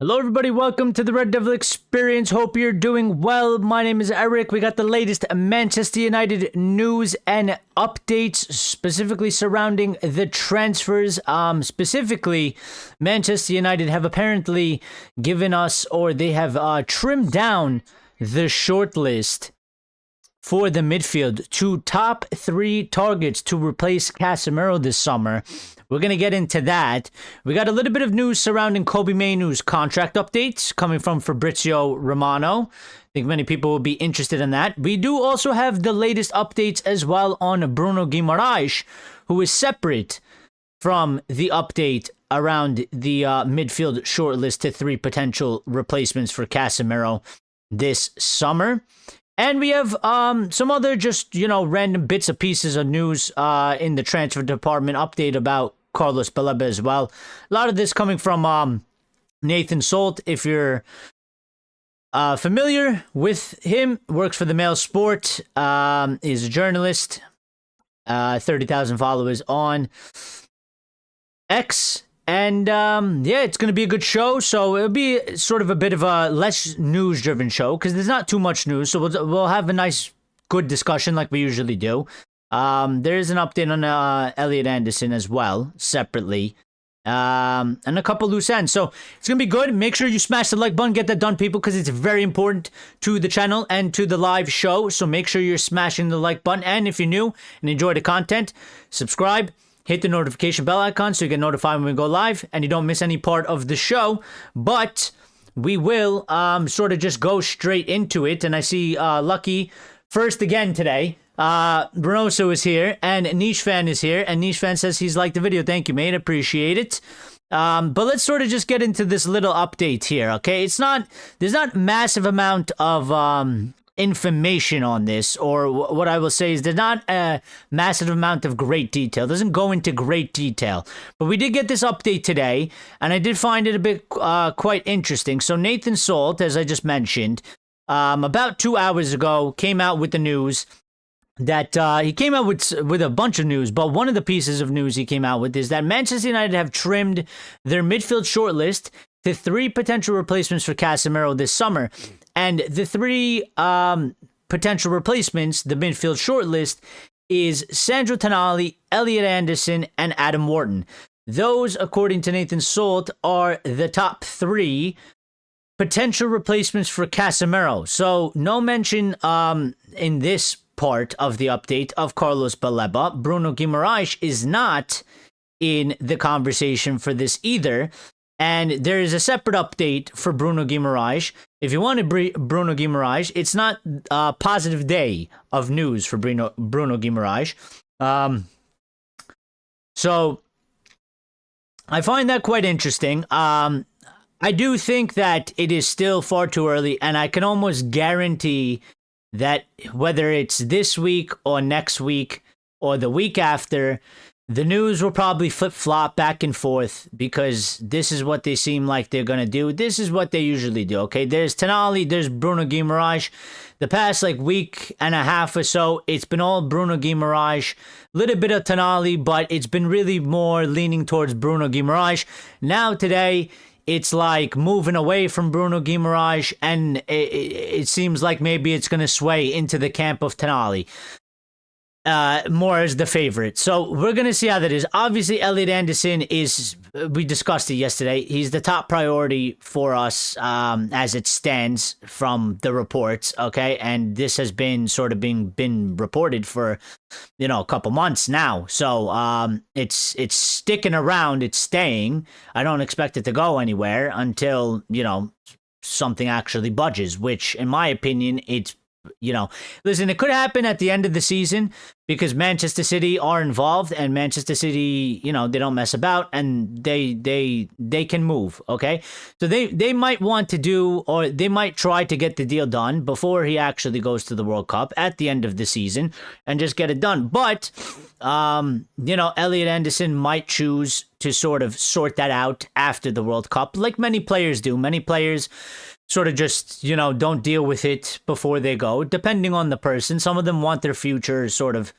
Hello, everybody. Welcome to the Red Devil Experience. Hope you're doing well. My name is Eric. We got the latest Manchester United news and updates, specifically surrounding the transfers. Specifically, Manchester United have apparently given us, or they have trimmed down the shortlist for the midfield to top 3 targets to replace Casemiro this summer. We're going to get into that. We got a little bit of news surrounding Kobbie Mainoo's contract updates coming from Fabrizio Romano. I think many people will be interested in that. We do also have the latest updates as well on Bruno Guimaraes, who is separate from the update around the midfield shortlist to 3 potential replacements for Casemiro this summer. And we have some other just, random bits and pieces of news in the transfer department update about Carlos Baleba as well. A lot of this coming from Nathan Salt. If you're familiar with him, works for the Mail Sport, is a journalist, 30,000 followers on X. And, it's going to be a good show, so it'll be sort of a bit of a less news-driven show, because there's not too much news, so we'll have a nice, good discussion like we usually do. There is an update on Elliot Anderson as well, separately, and a couple loose ends, so it's going to be good. Make sure you smash the like button, get that done, people, because it's very important to the channel and to the live show, so make sure you're smashing the like button, and if you're new and enjoy the content, subscribe. Hit the notification bell icon so you get notified when we go live and you don't miss any part of the show. But we will sort of just go straight into it. And I see Lucky first again today. Brunoso is here and Niche Fan is here. And Niche Fan says he's liked the video. Thank you, mate. Appreciate it. But let's sort of just get into this little update here, okay? There's not massive amount of information on this, or what I will say is there's not a massive amount of great detail. It doesn't go into great detail, but we did get this update today, and I did find it a bit quite interesting. So Nathan Salt, as I just mentioned, about 2 hours ago, came out with the news that he came out with a bunch of news, but one of the pieces of news he came out with is that Manchester United have trimmed their midfield shortlist to 3 potential replacements for Casemiro this summer. And the 3 potential replacements, the midfield shortlist, is Sandro Tonali, Elliot Anderson, and Adam Wharton. Those, according to Nathan Salt, are the top 3 potential replacements for Casemiro. So no mention in this part of the update of Carlos Baleba. Bruno Guimaraes is not in the conversation for this either. And there is a separate update for Bruno Guimaraes. If you want to Bruno Guimaraes, it's not a positive day of news for Bruno Guimaraes. So I find that quite interesting. I do think that it is still far too early, and I can almost guarantee that whether it's this week or next week or the week after, the news will probably flip-flop back and forth because this is what they seem like they're going to do. This is what they usually do, okay? There's Tonali, there's Bruno Guimaraes. The past, week and a half or so, it's been all Bruno Guimaraes. A little bit of Tonali, but it's been really more leaning towards Bruno Guimaraes. Now, today, it's moving away from Bruno Guimaraes, and it seems like maybe it's going to sway into the camp of Tonali. More as the favorite. So we're going to see how that is. Obviously, Elliot Anderson is, we discussed it yesterday, he's the top priority for us as it stands from the reports, okay? And this has been sort of been reported for, a couple months now. So it's sticking around, it's staying. I don't expect it to go anywhere until, something actually budges, which in my opinion, it's listen, it could happen at the end of the season because Manchester City are involved, and Manchester City, they don't mess about, and they can move, okay? So they might want to do, or they might try to get the deal done before he actually goes to the World Cup at the end of the season and just get it done. But, Elliot Anderson might choose to sort that out after the World Cup, like many players do. Many players sort of just, don't deal with it before they go, depending on the person. Some of them want their future sort of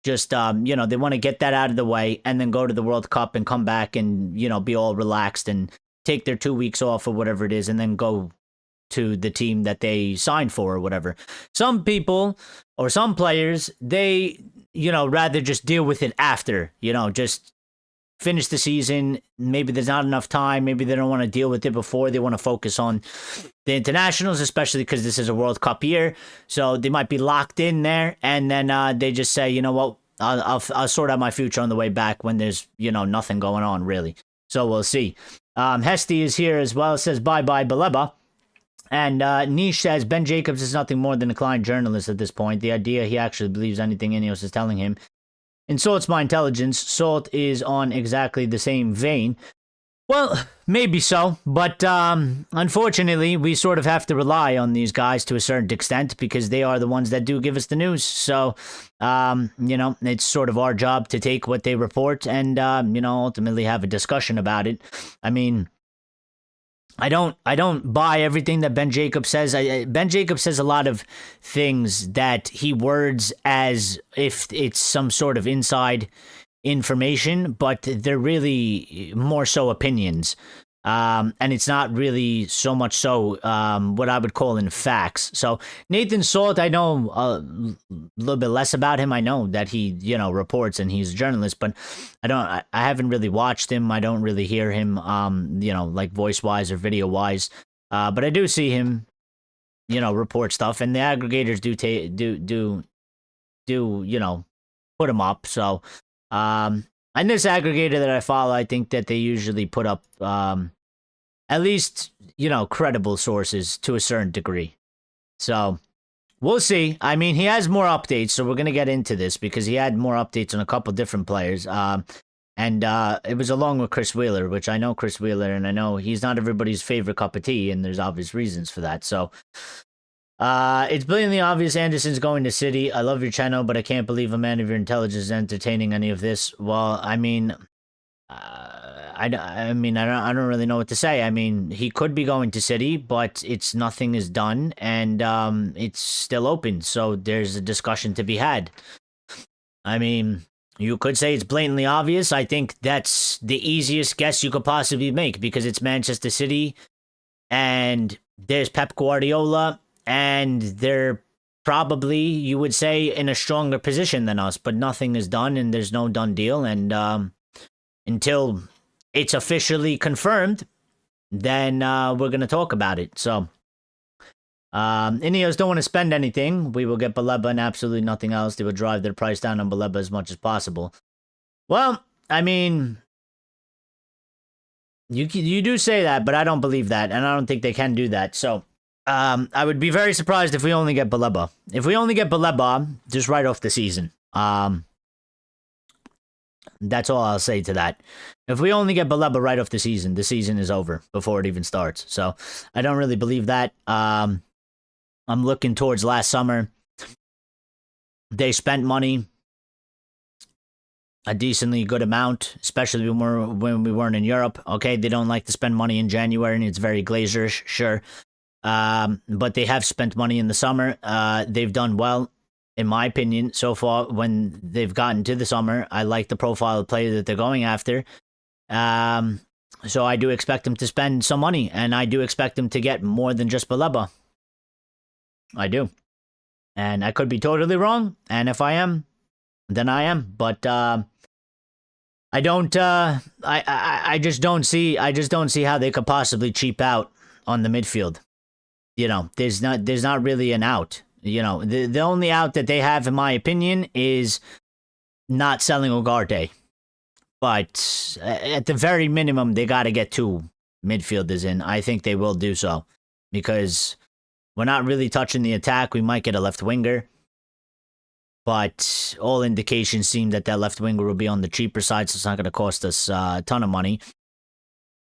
just, they want to get that out of the way and then go to the World Cup and come back and, be all relaxed and take their 2 weeks off or whatever it is and then go to the team that they signed for or whatever. Some people or some players, they, rather just deal with it after, just finish the season. Maybe there's not enough time. Maybe they don't want to deal with it before. They want to focus on the internationals, especially because this is a World Cup year. So they might be locked in there. And then they just say, you know what, I'll sort out my future on the way back when there's, nothing going on really. So we'll see. Hesty is here as well. It says, bye-bye, Baleba. And Niche says, Ben Jacobs is nothing more than a client journalist at this point. The idea he actually believes anything Ineos is telling him insults my intelligence. Salt is on exactly the same vein. Well, maybe so, but unfortunately, we sort of have to rely on these guys to a certain extent because they are the ones that do give us the news. So, it's sort of our job to take what they report and, ultimately have a discussion about it. I mean, I don't buy everything that Ben Jacobs says. Ben Jacobs says a lot of things that he words as if it's some sort of inside information, but they're really more so opinions. And it's not really so much so what I would call in facts. So Nathan Salt, I know a little bit less about him. I know that he, reports and he's a journalist, but I haven't really watched him. I don't really hear him, like voice-wise or video-wise. But I do see him, report stuff, and the aggregators do put him up. So, and this aggregator that I follow, I think that they usually put up, at least, credible sources to a certain degree. So, we'll see. I mean, he has more updates, so we're going to get into this because he had more updates on a couple different players. And it was along with Chris Wheeler, which I know Chris Wheeler, and I know he's not everybody's favorite cup of tea, and there's obvious reasons for that. So, it's blatantly obvious Anderson's going to City. I love your channel, but I can't believe a man of your intelligence is entertaining any of this. Well, I mean... I don't really know what to say. I mean, he could be going to City, but nothing is done, and it's still open. So there's a discussion to be had. I mean, you could say it's blatantly obvious. I think that's the easiest guess you could possibly make because it's Manchester City, and there's Pep Guardiola, and they're probably, you would say, in a stronger position than us. But nothing is done, and there's no done deal, and until it's officially confirmed, then we're going to talk about it. So, Ineos don't want to spend anything. We will get Baleba and absolutely nothing else. They will drive their price down on Baleba as much as possible. Well, I mean, you do say that, but I don't believe that, and I don't think they can do that. So, I would be very surprised if we only get Baleba. If we only get Baleba, just right off the season. That's all I'll say to that. If we only get Baleba right off the season is over before it even starts. So I don't really believe that. I'm looking towards last summer. They spent money, a decently good amount, especially when we weren't in Europe. Okay, they don't like to spend money in January, and it's very Glazerish, sure. But they have spent money in the summer. They've done well. In my opinion, so far, when they've gotten to the summer, I like the profile of player that they're going after. So I do expect them to spend some money, and I do expect them to get more than just Baleba. I do. And I could be totally wrong, and if I am, then I am. But I don't. I just don't see. I just don't see how they could possibly cheap out on the midfield. There's not really an out. The only out that they have, in my opinion, is not selling Ugarte. But at the very minimum, they got to get 2 midfielders in. I think they will do so. Because we're not really touching the attack. We might get a left winger. But all indications seem that left winger will be on the cheaper side, so it's not going to cost us a ton of money.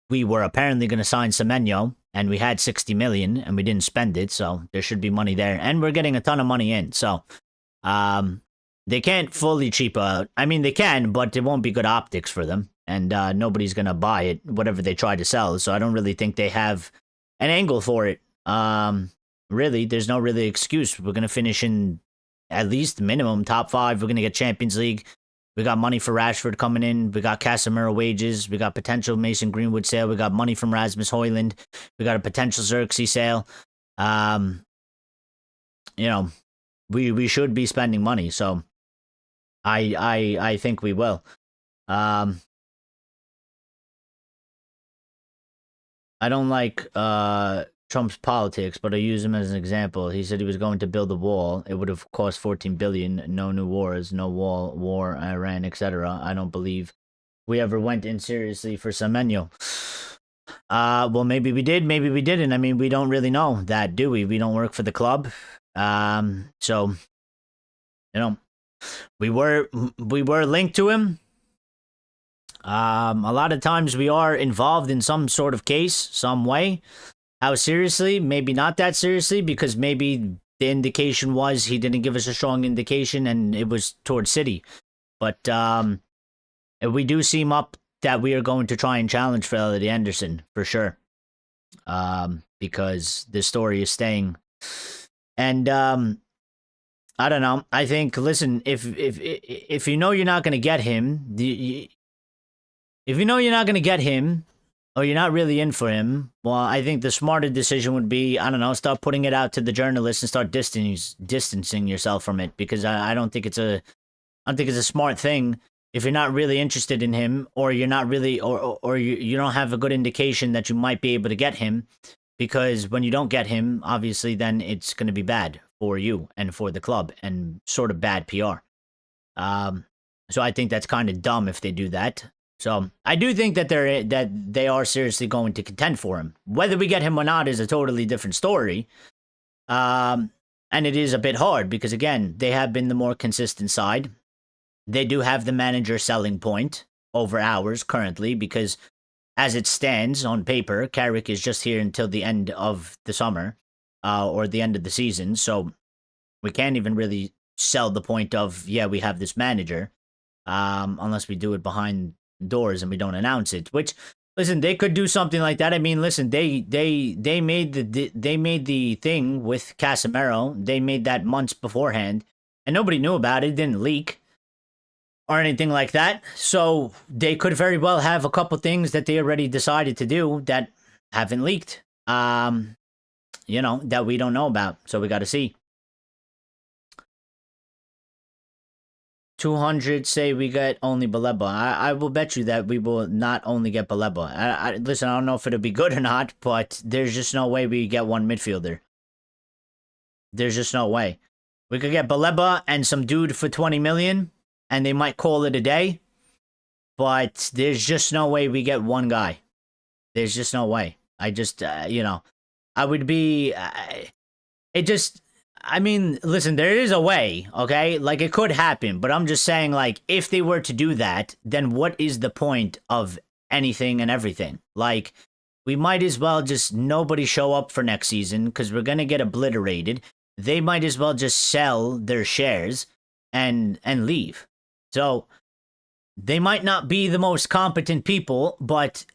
We were apparently going to sign Semenyo, and we had 60 million, and we didn't spend it, so there should be money there. And we're getting a ton of money in, so they can't fully cheap out. I mean, they can, but it won't be good optics for them, and nobody's going to buy it, whatever they try to sell, so I don't really think they have an angle for it. Really, there's no really excuse. We're going to finish in at least minimum top 5. We're going to get Champions League. We got money for Rashford coming in. We got Casemiro wages. We got potential Mason Greenwood sale. We got money from Rasmus Højlund. We got a potential Xerxes sale. You know, we should be spending money. So I think we will. I don't like Trump's politics, but I use him as an example. He said he was going to build a wall. It would have cost 14 billion. No new wars, no war, Iran, etc. I don't believe we ever went in seriously for Semenyo. Well, maybe we did, maybe we didn't. I mean, we don't really know that, do we? We don't work for the club. So, you know, we were linked to him. A lot of times we are involved in some sort of case, some way. How seriously? Maybe not that seriously, because maybe the indication was he didn't give us a strong indication and it was towards City. But if we do seem up that we are going to try and challenge for Elliot Anderson, for sure. Because the story is staying. And I don't know. I think, listen, if you know you're not going to get him, if you know you're not going to get him, or you're not really in for him, well, I think the smarter decision would be, I don't know, start putting it out to the journalists and start distancing yourself from it, because I don't think it's a smart thing if you're not really interested in him, or you're not really, or you don't have a good indication that you might be able to get him, because when you don't get him, obviously, then it's going to be bad for you and for the club, and sort of bad PR. So I think that's kind of dumb if they do that. So I do think that they are seriously going to contend for him. Whether we get him or not is a totally different story. And it is a bit hard because, again, they have been the more consistent side. They do have the manager selling point over ours currently, because as it stands on paper, Carrick is just here until the end of the summer or the end of the season. So we can't even really sell the point of, yeah, we have this manager, unless we do it behind doors and we don't announce it. Which, listen, they could do something like that. I mean, listen, they made the thing with Casemiro. They made that months beforehand, and nobody knew about it. It didn't leak or anything like that. So they could very well have a couple things that they already decided to do that haven't leaked. You know, that we don't know about. So we got to see. 200 say we get only Baleba. I will bet you that we will not only get Baleba. Listen, I don't know if it'll be good or not, but there's just no way we get one midfielder. There's just no way. We could get Baleba and some dude for 20 million, and they might call it a day, but there's just no way we get one guy. There's just no way. I just, you know, I would be, it just... I mean, listen, there is a way, okay? Like, it could happen, but I'm just saying, like, if they were to do that, then what is the point of anything and everything? Like, we might as well just nobody show up for next season because we're going to get obliterated. They might as well just sell their shares and leave. So they might not be the most competent people,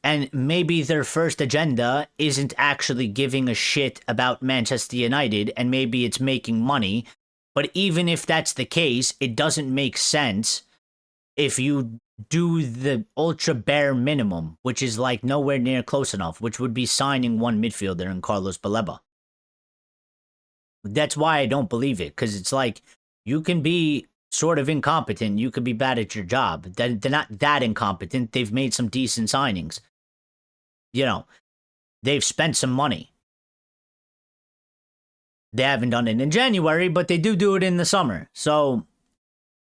and maybe their first agenda isn't actually giving a shit about Manchester United, and maybe it's making money. But even if that's the case, it doesn't make sense if you do the ultra bare minimum, which is like nowhere near close enough, which would be signing one midfielder in Carlos Baleba. That's why I don't believe it, because it's like, you can be sort of incompetent, you could be bad at your job. They're not that incompetent. They've made some decent signings. You know, they've spent some money. They haven't done it in January, but they do it in the summer. So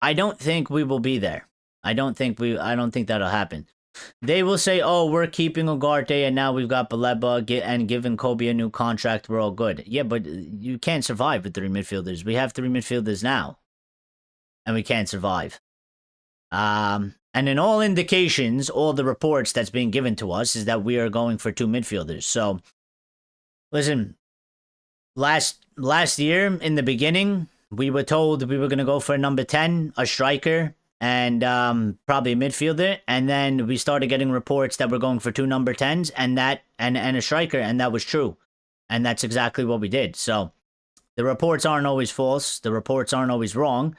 I don't think we will be there. I don't think that'll happen. They will say, oh, we're keeping Ugarte and now we've got Baleba and giving Kobbie a new contract. We're all good. Yeah, but you can't survive with three midfielders. We have three midfielders now, and we can't survive. And in all indications, all the reports that's being given to us is that we are going for two midfielders. So, listen, last year in the beginning, we were told we were going to go for a number 10, a striker, and probably a midfielder. And then we started getting reports that we're going for two number 10s and a striker, and that was true. And that's exactly what we did. So, the reports aren't always false. The reports aren't always wrong.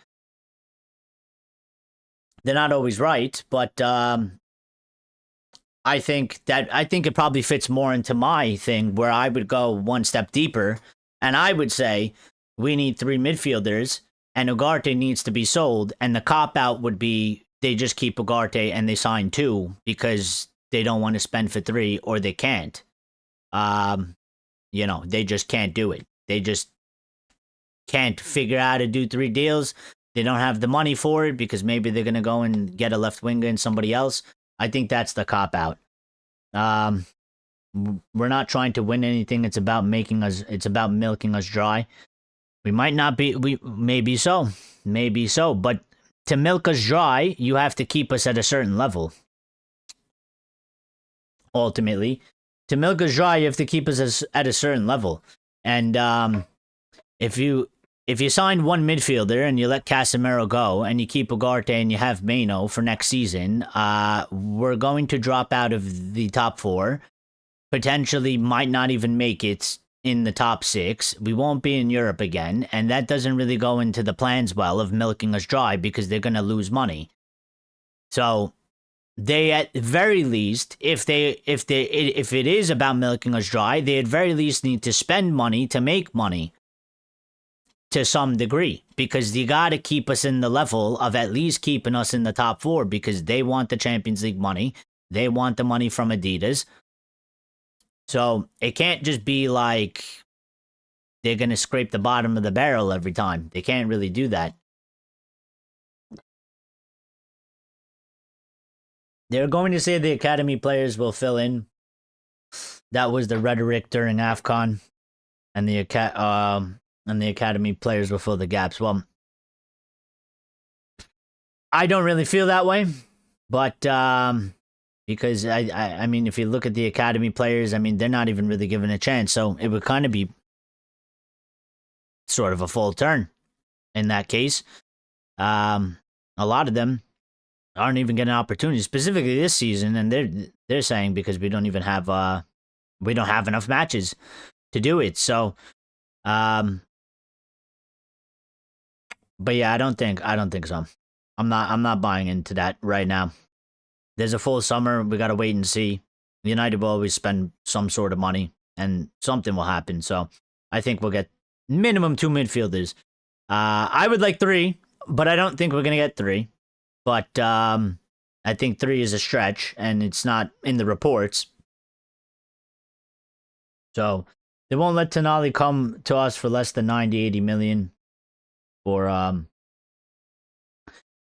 they're not always right, but I think it probably fits more into my thing where I would go one step deeper, and I would say we need 3 midfielders, and Ugarte needs to be sold, and the cop out would be they just keep Ugarte and they sign 2 because they don't want to spend for 3 or they can't. They just can't do it. They just can't figure out how to do 3 deals. They don't have the money for it because maybe they're going to go and get a left winger and somebody else. I think that's the cop out. We're not trying to win anything. It's about milking us dry. We might not be, maybe so, but to milk us dry, you have to keep us at a certain level. Ultimately, to milk us dry, you have to keep us at a certain level. And if you sign one midfielder and you let Casemiro go and you keep Ugarte and you have Mainoo for next season, we're going to drop out of the top 4. Potentially might not even make it in the top 6. We won't be in Europe again, and that doesn't really go into the plans well of milking us dry because they're going to lose money. So they at very least, if it is about milking us dry, they at very least need to spend money to make money to some degree, because you got to keep us in the level of at least keeping us in the top 4 because they want the Champions League money. They want the money from Adidas. So it can't just be like they're going to scrape the bottom of the barrel every time. They can't really do that. They're going to say the academy players will fill in. That was the rhetoric during AFCON. And the academy players will fill the gaps. Well, I don't really feel that way. But because I mean, if you look at the academy players, I mean, they're not even really given a chance. So it would kind of be sort of a full turn in that case. A lot of them aren't even getting opportunities, specifically this season, and they're saying because we don't even have enough matches to do it. So, but yeah, I don't think so. I'm not buying into that right now. There's a full summer. We got to wait and see. United will always spend some sort of money, and something will happen. So I think we'll get minimum 2 midfielders. I would like 3, but I don't think we're going to get 3. But I think 3 is a stretch, and it's not in the reports. So they won't let Tonali come to us for less than 90, 80 million. For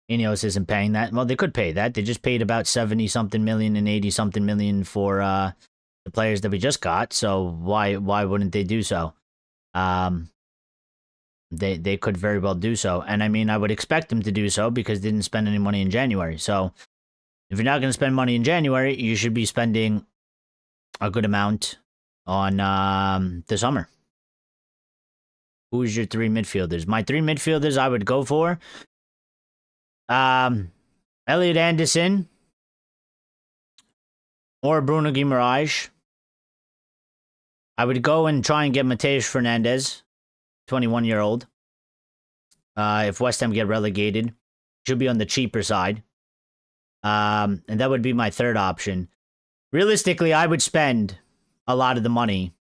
Ineos isn't paying that. Well, they could pay that. They just paid about 70-something million and 80-something million for the players that we just got. So why wouldn't they do so? They could very well do so. And I mean, I would expect them to do so because they didn't spend any money in January. So if you're not going to spend money in January, you should be spending a good amount on the summer. Who's your 3 midfielders? My 3 midfielders I would go for Elliot Anderson or Bruno Guimaraes. I would go and try and get Matheus Fernandes, 21-year-old. If West Ham get relegated, should be on the cheaper side. And that would be my 3rd option. Realistically, I would spend a lot of the money,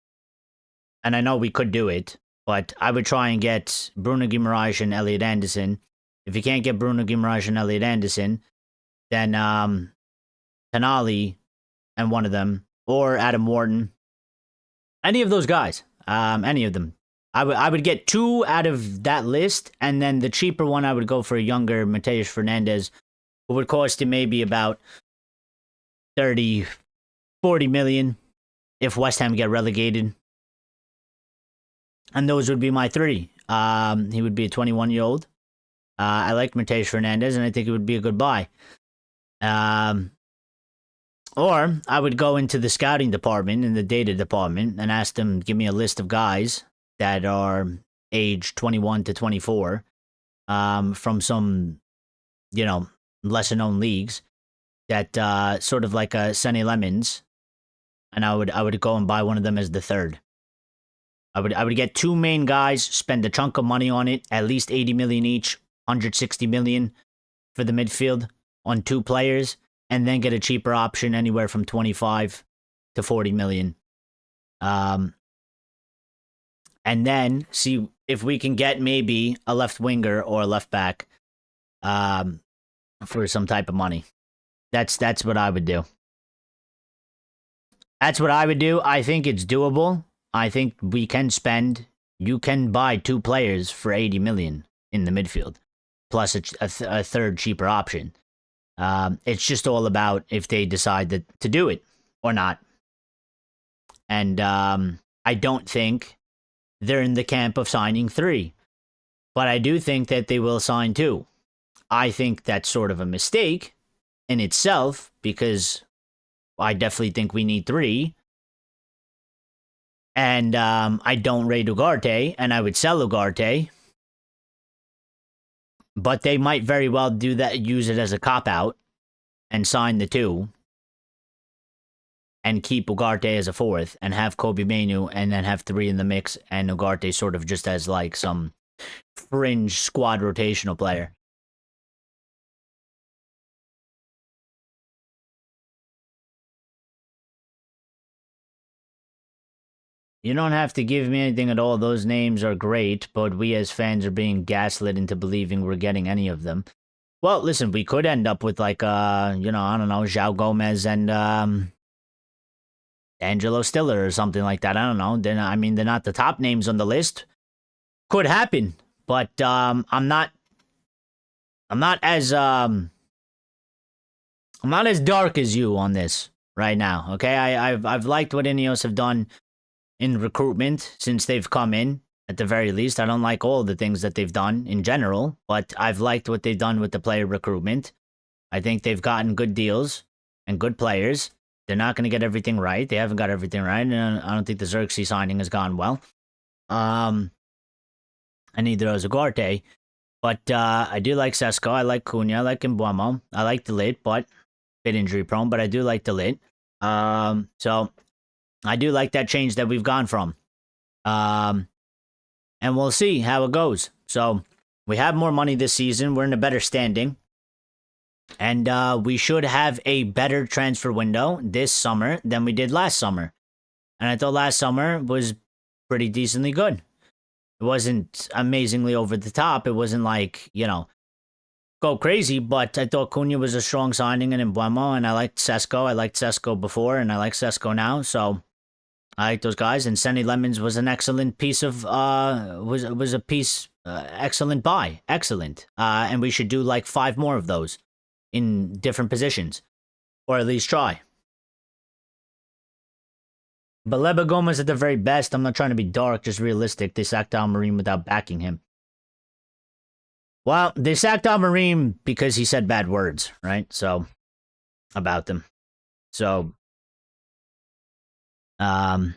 and I know we could do it, but I would try and get Bruno Guimaraes and Elliot Anderson. If you can't get Bruno Guimaraes and Elliot Anderson, then Tonali and one of them, or Adam Wharton. Any of those guys. Any of them. I would get 2 out of that list, and then the cheaper one I would go for a younger Matheus Fernandes, who would cost you maybe about 30, 40 million if West Ham get relegated. And those would be my 3. He would be a 21-year-old. I like Matheus Fernandes, and I think it would be a good buy. Or I would go into the scouting department and the data department and ask them to give me a list of guys that are age 21 to 24 from some, lesser known leagues that sort of like a Sunny Lemons, and I would go and buy one of them as the 3rd. I would get 2 main guys, spend a chunk of money on it, at least 80 million each, 160 million for the midfield. on 2 players and then get a cheaper option anywhere from 25 to 40 million. And then see if we can get maybe a left winger or a left back for some type of money. That's what I would do. That's what I would do. I think it's doable. I think we can spend. You can buy 2 players for 80 million in the midfield, plus a third cheaper option. It's just all about if they decide to do it or not. And I don't think they're in the camp of signing 3, but I do think that they will sign 2. I think that's sort of a mistake in itself because I definitely think we need 3. And I don't rate Ugarte, and I would sell Ugarte. But they might very well do that, use it as a cop-out, and sign the 2. And keep Ugarte as a 4th, and have Kobbie Mainoo, and then have 3 in the mix, and Ugarte sort of just as like some fringe squad rotational player. You don't have to give me anything at all. Those names are great, but we as fans are being gaslit into believing we're getting any of them. Well, listen, we could end up with like, I don't know, João Gomez and Angelo Stiller or something like that. I don't know. They're not the top names on the list. Could happen, but I'm not as dark as you on this right now. Okay, I've liked what Ineos have done in recruitment since they've come in, at the very least. I don't like all the things that they've done in general, but I've liked what they've done with the player recruitment. I think they've gotten good deals and good players. They're not going to get everything right. They haven't got everything right, and I don't think the Xerxes signing has gone well. And neither has Ugarte. But I do like Sesko. I like Cunha. I like Mbeumo. I like De Ligt, but a bit injury prone, but I do like De Ligt. So I do like that change that we've gone from. And we'll see how it goes. So we have more money this season. We're in a better standing. And we should have a better transfer window this summer than we did last summer. And I thought last summer was pretty decently good. It wasn't amazingly over the top. It wasn't like, go crazy, but I thought Cunha was a strong signing and Mbeumo, and I liked Sesko. I liked Sesko before, and I like Sesko now, so I like those guys. And Senny Lemons was an excellent piece of excellent buy, excellent. And we should do like 5 more of those in different positions, or at least try. Baleba Gomez at the very best. I'm not trying to be dark, just realistic. They sacked Almarine without backing him. Well, they sacked Almarine because he said bad words, right? So, about them. So, I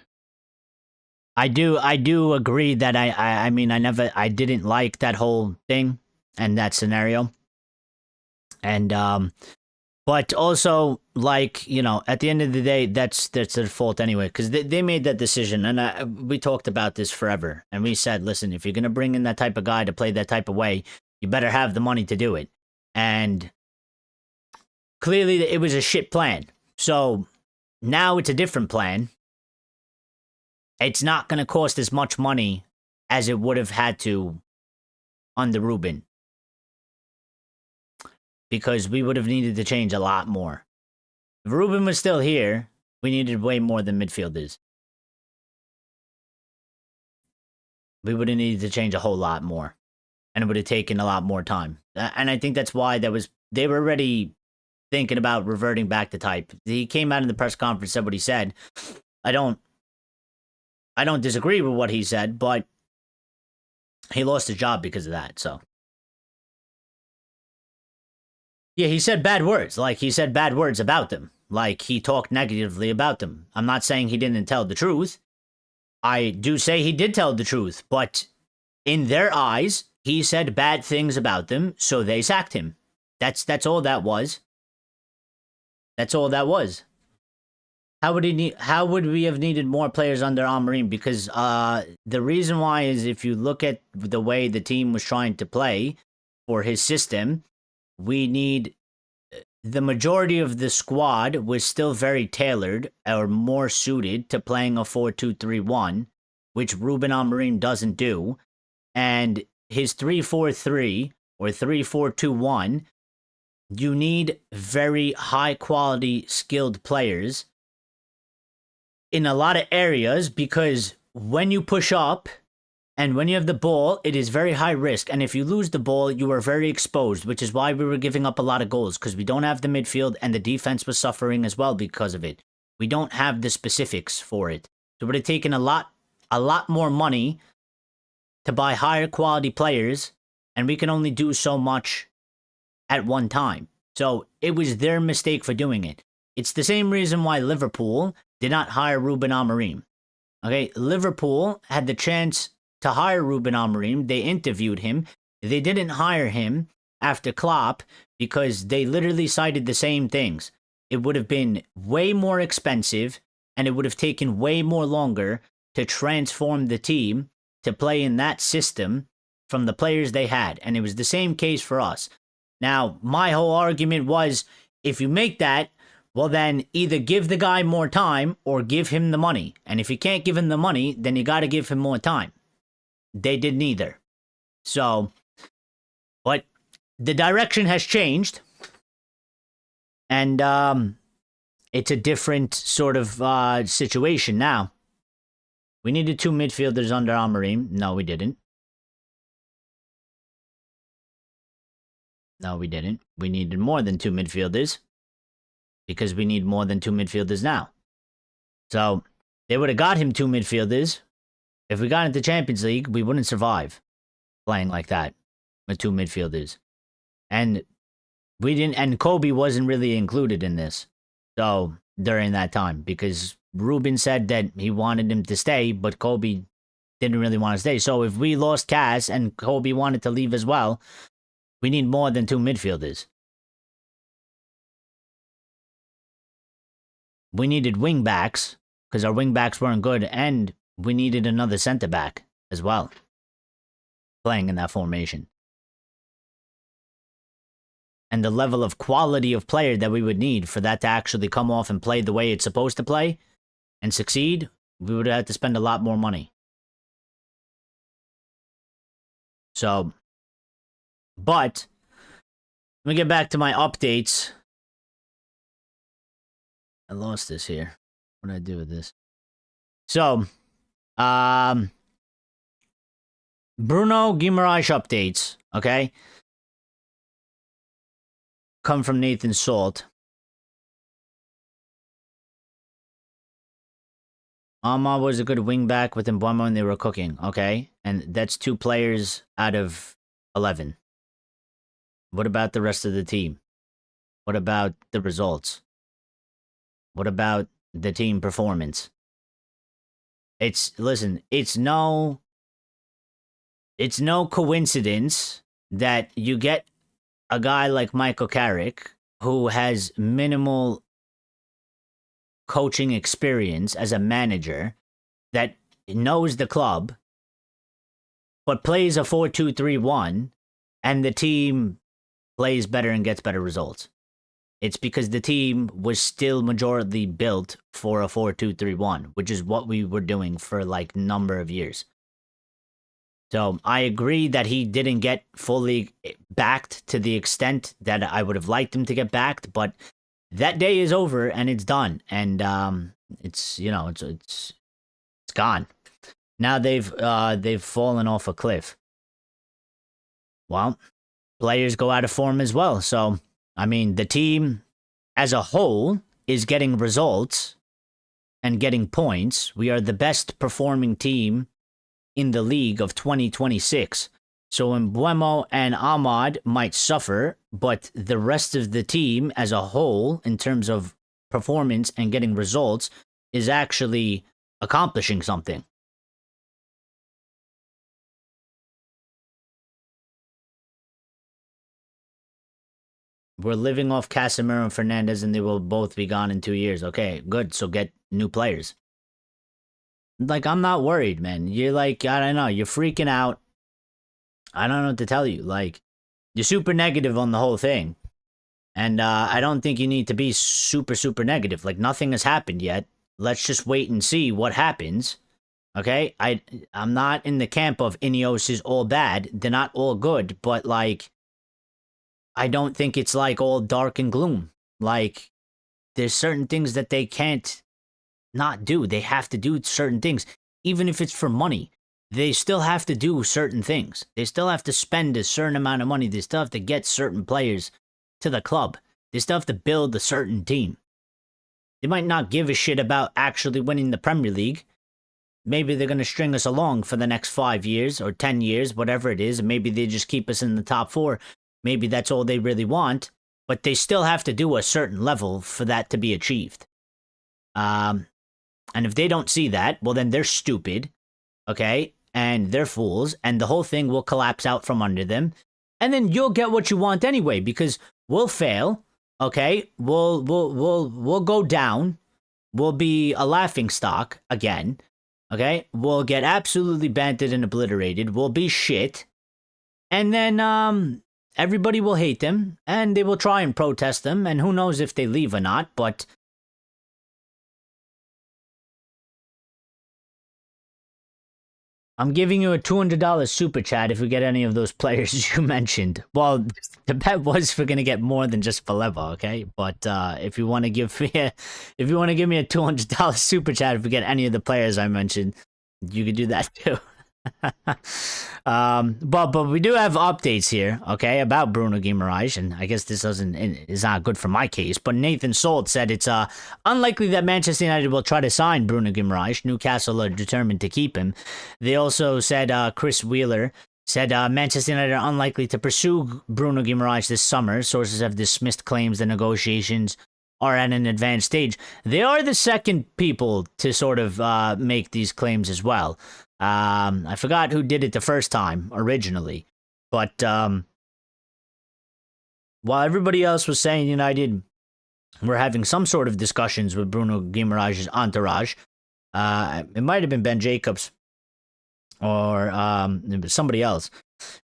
do agree that I didn't like that whole thing and that scenario. And, but also, like, at the end of the day, that's their fault anyway, because they made that decision, and we talked about this forever, and we said, listen, if you're going to bring in that type of guy to play that type of way, you better have the money to do it. And clearly, it was a shit plan. So now it's a different plan. It's not going to cost as much money as it would have had to under Ruben, because we would have needed to change a lot more. If Ruben was still here, we needed way more than midfielders. We would have needed to change a whole lot more, and it would have taken a lot more time. And I think that's why they were already thinking about reverting back to type. He came out in the press conference, said what he said. I don't disagree with what he said, but he lost his job because of that, so. Yeah, he said bad words. Like, he said bad words about them. Like, he talked negatively about them. I'm not saying he didn't tell the truth. I do say he did tell the truth, but in their eyes, he said bad things about them, so they sacked him. That's all that was. That's all that was. How would we have needed more players under Almarine? Because the reason why is, if you look at the way the team was trying to play for his system, we need the majority of the squad was still very tailored or more suited to playing a 4-2-3-1, which Ruben Amorim doesn't do. And his 3-4-3 or 3-4-2-1, you need very high quality skilled players in a lot of areas, because when you push up and when you have the ball, it is very high risk. And if you lose the ball, you are very exposed, which is why we were giving up a lot of goals, because we don't have the midfield, and the defense was suffering as well because of it. We don't have the specifics for it. So it would have taken a lot more money to buy higher quality players, and we can only do so much at one time. So it was their mistake for doing it. It's the same reason why Liverpool did not hire Ruben Amorim. Okay, Liverpool had the chance to hire Ruben Amorim. They interviewed him. They didn't hire him after Klopp because they literally cited the same things. It would have been way more expensive, and it would have taken way more longer to transform the team to play in that system from the players they had. And it was the same case for us. Now, my whole argument was, if you make that, well, then either give the guy more time or give him the money. And if you can't give him the money, then you got to give him more time. They did neither. So, but the direction has changed. And it's a different sort of situation now. We needed 2 midfielders under Amorim. No, we didn't. No, we didn't. We needed more than 2 midfielders, because we need more than 2 midfielders now. So they would have got him 2 midfielders. If we got into Champions League, we wouldn't survive playing like that with 2 midfielders. And we didn't, and Kobbie wasn't really included in this. So during that time, because Ruben said that he wanted him to stay, but Kobbie didn't really want to stay. So if we lost Cass and Kobbie wanted to leave as well, we need more than 2 midfielders. We needed wing backs because our wing backs weren't good, and we needed another center back as well playing in that formation. And the level of quality of player that we would need for that to actually come off and play the way it's supposed to play and succeed, we would have to spend a lot more money. So, but let me get back to my updates. I lost this here. What did I do with this? So, Bruno Guimaraes updates, okay? Come from Nathan Salt. Ahmad was a good wingback with Mbeumo and they were cooking, okay? And that's 2 players out of 11. What about the rest of the team? What about the results? What about the team performance? Listen, it's no coincidence that you get a guy like Michael Carrick, who has minimal coaching experience as a manager, that knows the club, but plays a 4-2-3-1, and the team plays better and gets better results. It's because the team was still majority built for a 4-2-3-1, which is what we were doing for like a number of years. So I agree that he didn't get fully backed to the extent that I would have liked him to get backed, but that day is over and it's done, and it's gone. Now they've fallen off a cliff. Well, players go out of form as well. So I mean, the team as a whole is getting results and getting points. We are the best performing team in the league of 2026. So Mbeumo and Ahmad might suffer, but the rest of the team as a whole, in terms of performance and getting results, is actually accomplishing something. We're living off Casemiro and Fernandez, and they will both be gone in 2 years. Okay, good. So get new players. Like, I'm not worried, man. You're like, I don't know. You're freaking out. I don't know what to tell you. Like, you're super negative on the whole thing. And I don't think you need to be super, super negative. Like, nothing has happened yet. Let's just wait and see what happens. Okay? I'm not in the camp of Ineos is all bad. They're not all good. But, like, I don't think it's, like, all dark and gloom. Like, there's certain things that they can't not do. They have to do certain things. Even if it's for money. They still have to do certain things. They still have to spend a certain amount of money. They still have to get certain players to the club. They still have to build a certain team. They might not give a shit about actually winning the Premier League. Maybe they're going to string us along for the next 5 years or 10 years, whatever it is. And maybe they just keep us in the top 4. Maybe that's all they really want. But they still have to do a certain level for that to be achieved. And if they don't see that, well, then they're stupid. Okay? And they're fools. And the whole thing will collapse out from under them. And then you'll get what you want anyway, because we'll fail, okay? We'll go down. We'll be a laughing stock again, okay? We'll get absolutely banted and obliterated. We'll be shit. And then everybody will hate them, and they will try and protest them, and who knows if they leave or not, but I'm giving you a $200 super chat if we get any of those players you mentioned. Well, the bet was we're gonna get more than just Baleba, okay? But if you want to give me a $200 super chat if we get any of the players I mentioned, you could do that too. But we do have updates here, okay, about Bruno Guimaraes, and I guess this is not good for my case, but Nathan Salt said it's unlikely that Manchester United will try to sign Bruno Guimaraes. Newcastle are determined to keep him. They also said Chris Wheeler said Manchester United are unlikely to pursue Bruno Guimaraes this summer. Sources have dismissed claims the negotiations are at an advanced stage. They are the second people to sort of make these claims as well. I forgot who did it the first time originally, but while everybody else was saying United were having some sort of discussions with Bruno Guimaraes' entourage, it might have been Ben Jacobs or somebody else.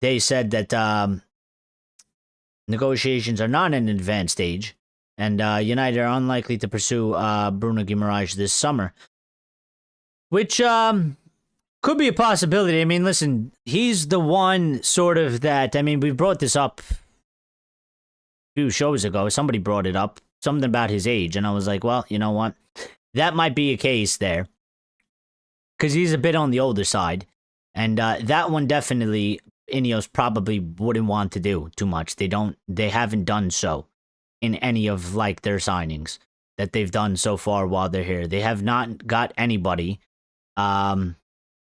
They said that negotiations are not at an advanced stage, and United are unlikely to pursue Bruno Guimaraes this summer, which could be a possibility. I mean, listen, he's the one sort of that, I mean, we brought this up a few shows ago. Somebody brought it up, something about his age. And I was like, well, you know what? That might be a case there. Because he's a bit on the older side. And that one definitely, Ineos probably wouldn't want to do too much. They haven't done so in any of, like, their signings that they've done so far while they're here. They have not got anybody,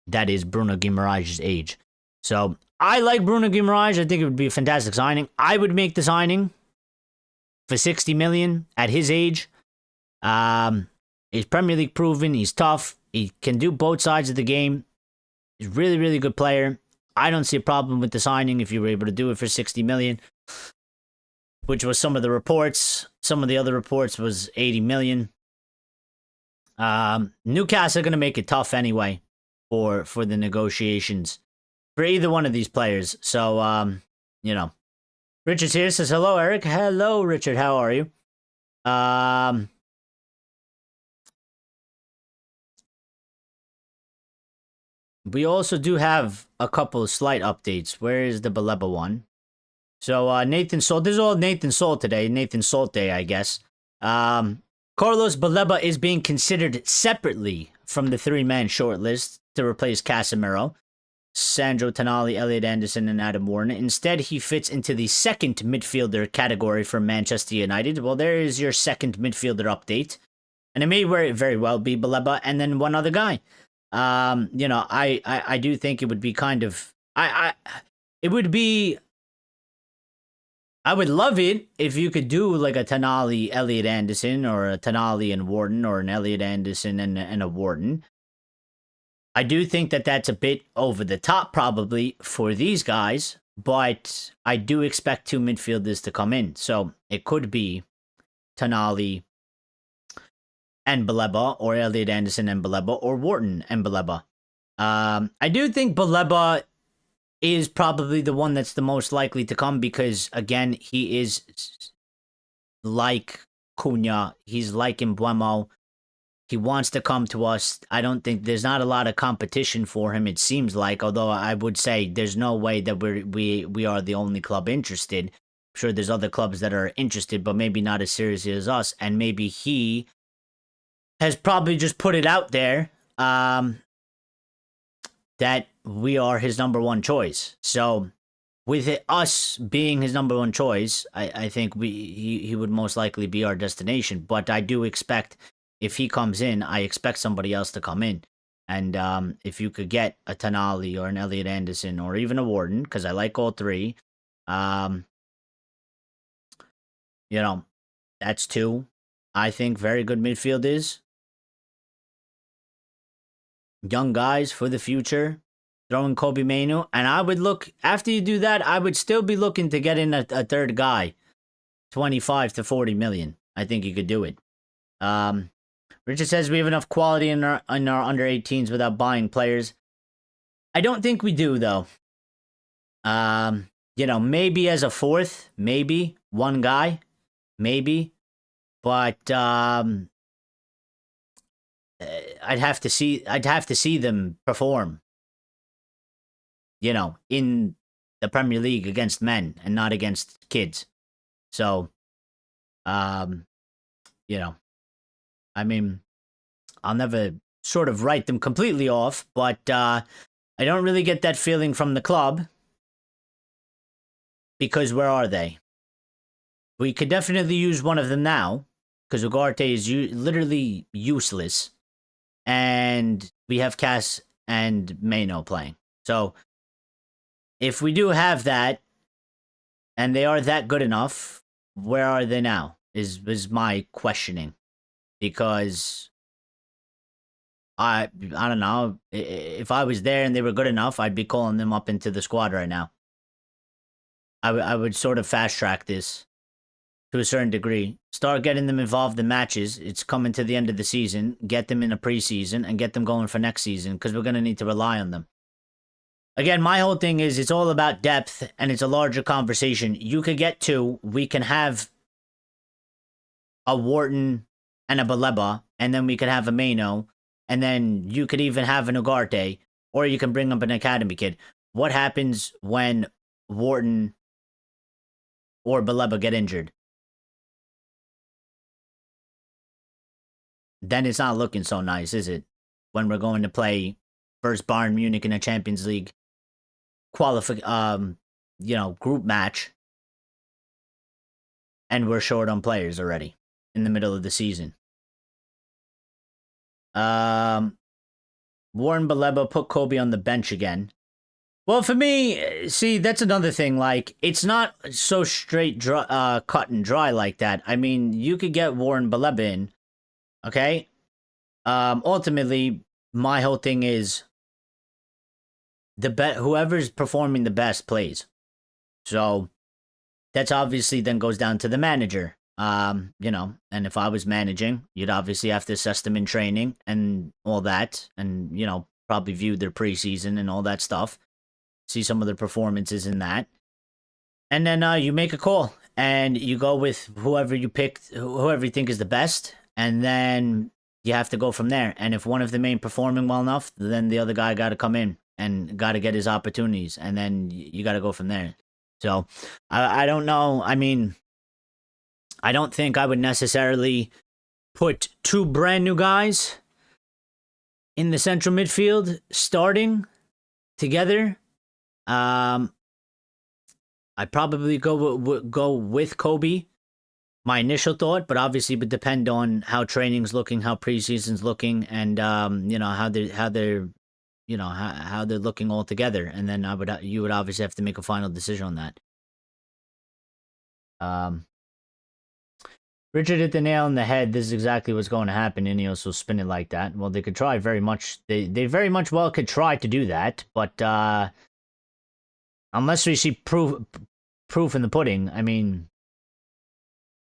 that is Bruno Guimaraes' age. So, I like Bruno Guimaraes. I think it would be a fantastic signing. I would make the signing for 60 million at his age. He's Premier League proven. He's tough. He can do both sides of the game. He's a really, really good player. I don't see a problem with the signing if you were able to do it for 60 million, which was some of the reports. Some of the other reports was 80 million. Newcastle are going to make it tough anyway. For the negotiations for either one of these players. So, you know, Richard's here, says hello, Eric. Hello, Richard. How are you? We also do have a couple of slight updates. Where is the Baleba one? So, Nathan Salt. This is all Nathan Salt today. Nathan Salt Day, I guess. Carlos Baleba is being considered separately from the 3-man shortlist to replace Casemiro, Sandro Tonali, Elliot Anderson, and Adam Wharton. Instead, he fits into the second midfielder category for Manchester United. Well, there is your second midfielder update. And it may very well be Baleba and then one other guy. You know, I do think it would be kind of... it would be... I would love it if you could do like a Tonali, Elliot Anderson, or a Tonali and Wharton, or an Elliot Anderson and a Wharton. I do think that that's a bit over the top probably for these guys, but I do expect 2 midfielders to come in. So it could be Tonali and Baleba, or Elliot Anderson and Baleba, or Wharton and Baleba. I do think Baleba is probably the one that's the most likely to come because, again, he is like Cunha. He's like Mbeumo. He wants to come to us. I don't think there's not a lot of competition for him. It seems like, although I would say there's no way that we are the only club interested. I'm sure there's other clubs that are interested, but maybe not as seriously as us. And maybe he has probably just put it out there that we are his number one choice. So with us being his number one choice, I think he would most likely be our destination. But I do expect, if he comes in, I expect somebody else to come in. And if you could get a Tonali or an Elliot Anderson or even a Wharton, because I like all three, that's two. I think very good midfielders. Young guys for the future. Throwing Kobbie Mainoo. And I would look, after you do that, I would still be looking to get in a third guy. 25 to 40 million. I think you could do it. Richard says we have enough quality in our under 18s without buying players. I don't think we do, though. Maybe as a fourth, maybe one guy, maybe, but I'd have to see them perform. In the Premier League against men and not against kids. So, I mean, I'll never sort of write them completely off, but I don't really get that feeling from the club, because where are they? We could definitely use one of them now, because Ugarte is literally useless, and we have Cass and Mainoo playing. So, if we do have that, and they are that good enough, where are they now? Is my questioning. Because I don't know, if I was there and they were good enough, I'd be calling them up into the squad right now. I would sort of fast track this to a certain degree. Start getting them involved in matches. It's coming to the end of the season. Get them in a preseason and get them going for next season, because we're going to need to rely on them. Again, my whole thing is it's all about depth, and it's a larger conversation. You could get two. We can have a Wharton and a Baleba, and then we could have a Mainoo, and then you could even have an Ugarte, or you can bring up an academy kid. What happens when Wharton or Baleba get injured? Then it's not looking so nice, is it? When we're going to play first Bayern Munich in a Champions League group match, and we're short on players already in the middle of the season. Warren Baleba, put Kobbie on the bench again. Well, for me, see, that's another thing. Like, it's not so straight, cut and dry like that. I mean, you could get Warren Baleba in, okay? Ultimately, my whole thing is whoever's performing the best plays. So that's obviously then goes down to the manager. And if I was managing, you'd obviously have to assess them in training and all that, and probably view their preseason and all that stuff, see some of their performances in that, and then you make a call and you go with whoever you picked, whoever you think is the best, and then you have to go from there. And if one of them ain't performing well enough, then the other guy got to come in and got to get his opportunities, and then you got to go from there. So I don't know. I mean, I don't think I would necessarily put two brand new guys in the central midfield starting together. I'd probably go with Kobbie, my initial thought, but obviously would depend on how training's looking, how preseason's looking, and how they're looking all together, and then you would obviously have to make a final decision on that. Richard hit the nail on the head. This is exactly what's going to happen. Ineos will spin it like that. Well, they could try very much. They very much well could try to do that, but unless we see proof in the pudding, I mean,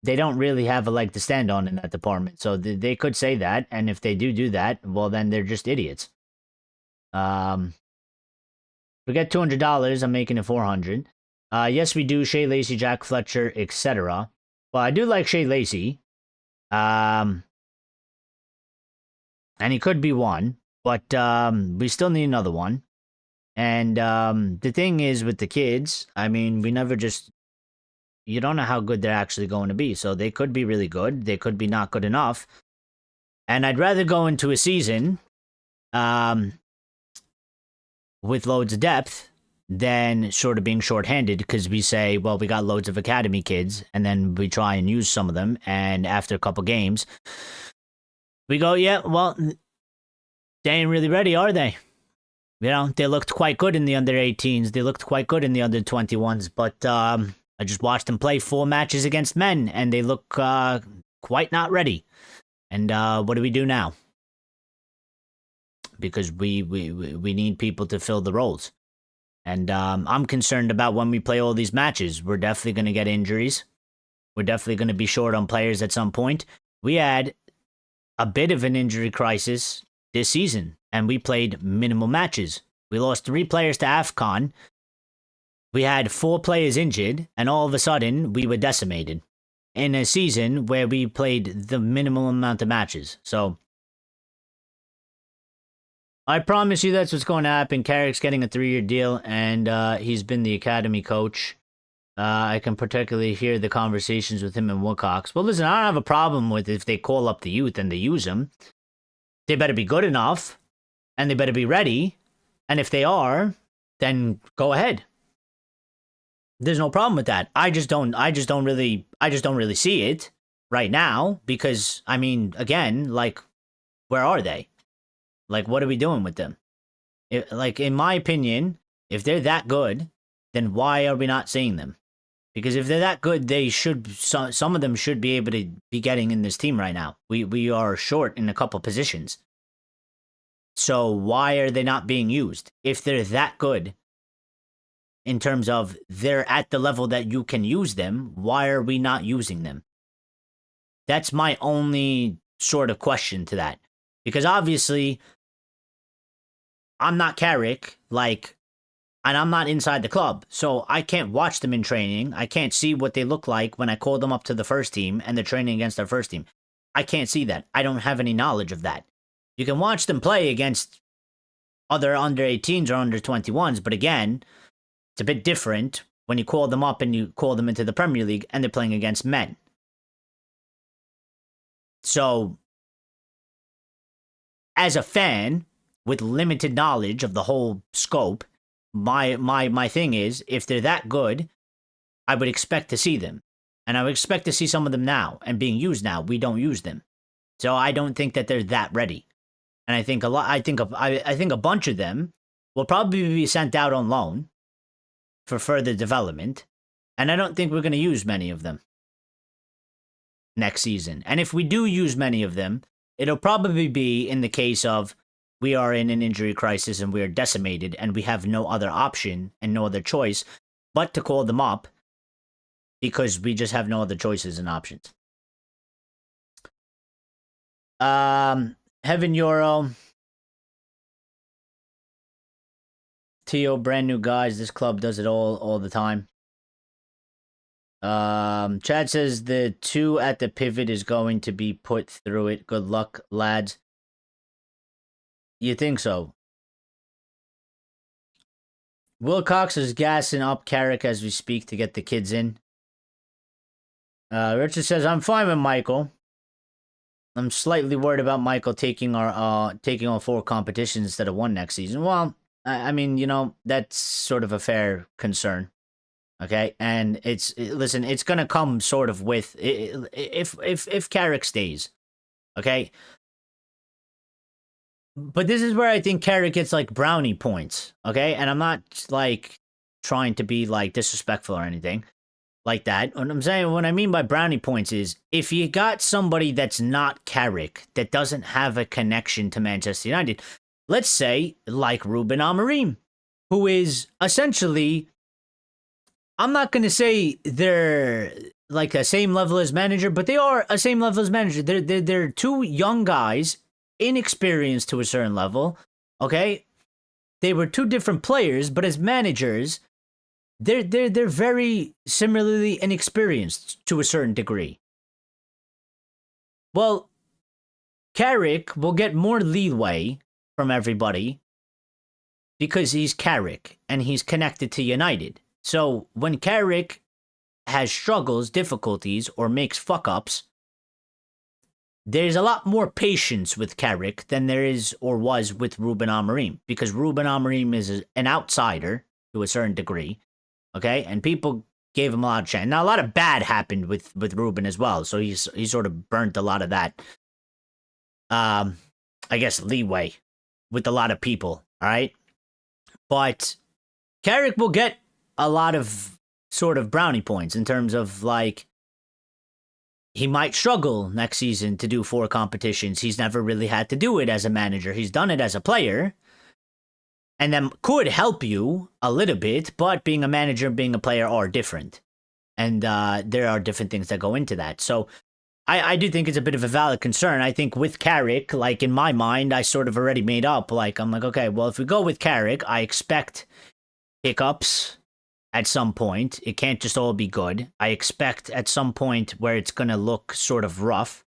they don't really have a leg to stand on in that department. So they could say that, and if they do that, well, then they're just idiots. Forget $200. I'm making it $400. Yes, we do. Shea Lacey, Jack Fletcher, etc. Well, I do like Shea Lacey. And he could be one, but we still need another one. And the thing is with the kids, I mean, we never just, you don't know how good they're actually going to be. So they could be really good. They could be not good enough. And I'd rather go into a season with loads of depth than sort of being shorthanded, because we say, well, we got loads of academy kids, and then we try and use some of them. And after a couple games, we go, yeah, well, they ain't really ready, are they? You know, they looked quite good in the under 18s. They looked quite good in the under 21s. But I just watched them play 4 matches against men, and they look quite not ready. And what do we do now? Because we need people to fill the roles. And I'm concerned about when we play all these matches. We're definitely going to get injuries. We're definitely going to be short on players at some point. We had a bit of an injury crisis this season, and we played minimal matches. We lost 3 players to AFCON. We had 4 players injured, and all of a sudden, we were decimated in a season where we played the minimal amount of matches. So I promise you that's what's going to happen. Carrick's getting a 3-year deal, and he's been the academy coach. I can particularly hear the conversations with him and Wilcox. Well, listen, I don't have a problem with if they call up the youth and they use them. They better be good enough, and they better be ready. And if they are, then go ahead. There's no problem with that. I just don't really see it right now, because, I mean, again, like, where are they? Like, what are we doing with them? Like, in my opinion, if they're that good, then why are we not seeing them? Because if they're that good, they should, some of them should be able to be getting in this team right now. We are short in a couple positions. So why are they not being used? If they're that good, in terms of they're at the level that you can use them, why are we not using them? That's my only sort of question to that. Because obviously, I'm not Carrick, like, and I'm not inside the club, so I can't watch them in training. I can't see what they look like when I call them up to the first team and they're training against our first team. I can't see that. I don't have any knowledge of that. You can watch them play against other under 18s or under 21s, but again, it's a bit different when you call them up and you call them into the Premier League and they're playing against men. So, as a fan with limited knowledge of the whole scope, my thing is, if they're that good, I would expect to see them. And I would expect to see some of them now, and being used now. We don't use them. So I don't think that they're that ready. And I think I think a bunch of them will probably be sent out on loan for further development. And I don't think we're going to use many of them next season. And if we do use many of them, it'll probably be in the case of we are in an injury crisis and we are decimated and we have no other option and no other choice but to call them up, because we just have no other choices and options. Heaven Euro. Tio, brand new guys. This club does it all the time. Chad says the 2 at the pivot is going to be put through it. Good luck, lads. You think so? Wilcox is gassing up Carrick as we speak to get the kids in. Richard says, I'm fine with Michael. I'm slightly worried about Michael taking on 4 competitions instead of 1 next season. Well, I mean, you know, that's sort of a fair concern. Okay, and listen, it's gonna come sort of with if Carrick stays. Okay. But this is where I think Carrick gets like brownie points, okay? And I'm not like trying to be like disrespectful or anything like that. What I'm saying, what I mean by brownie points is if you got somebody that's not Carrick, that doesn't have a connection to Manchester United, let's say like Ruben Amorim, who is essentially, I'm not going to say they're like the same level as manager, but they are a same level as manager. They're 2 young guys, inexperienced to a certain level, okay? They were 2 different players, but as managers, they're very similarly inexperienced to a certain degree. Well, Carrick will get more leeway from everybody because he's Carrick and he's connected to United. So when Carrick has struggles, difficulties, or makes fuck-ups, there's a lot more patience with Carrick than there is or was with Ruben Amorim, because Ruben Amorim is an outsider to a certain degree, okay? And people gave him a lot of chance. Now, a lot of bad happened with Ruben as well, so he sort of burnt a lot of that, I guess, leeway with a lot of people, all right? But Carrick will get a lot of sort of brownie points in terms of, like, he might struggle next season to do 4 competitions. He's never really had to do it as a manager. He's done it as a player. And then could help you a little bit, but being a manager and being a player are different. And there are different things that go into that. So I do think it's a bit of a valid concern. I think with Carrick, like, in my mind, I sort of already made up. Like, I'm like, okay, well, if we go with Carrick, I expect hiccups at some point. It can't just all be good. I expect at some point where it's going to look sort of rough,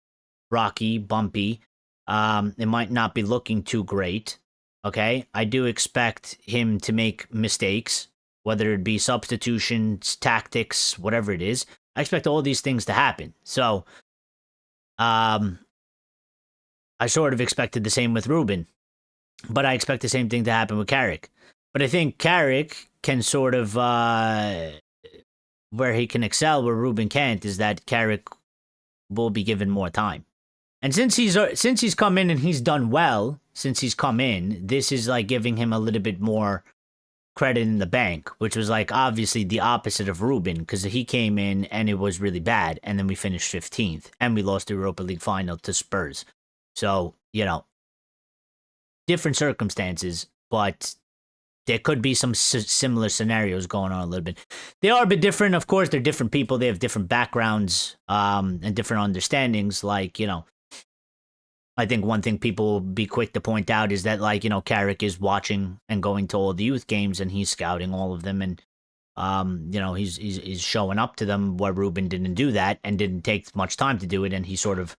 rocky, bumpy. It might not be looking too great. Okay? I do expect him to make mistakes, whether it be substitutions, tactics, whatever it is. I expect all these things to happen. So, I sort of expected the same with Ruben, but I expect the same thing to happen with Carrick. But I think Carrick can sort of, where he can excel, where Ruben can't, is that Carrick will be given more time. And since he's come in and he's done well since he's come in, this is like giving him a little bit more credit in the bank, which was like obviously the opposite of Ruben, because he came in and it was really bad, and then we finished 15th, and we lost the Europa League final to Spurs. So, you know, different circumstances, but there could be some similar scenarios going on a little bit. They are a bit different. Of course, they're different people. They have different backgrounds and different understandings. Like, you know, I think one thing people will be quick to point out is that, like, you know, Carrick is watching and going to all the youth games and he's scouting all of them. And, you know, he's showing up to them, where Ruben didn't do that and didn't take much time to do it. And he sort of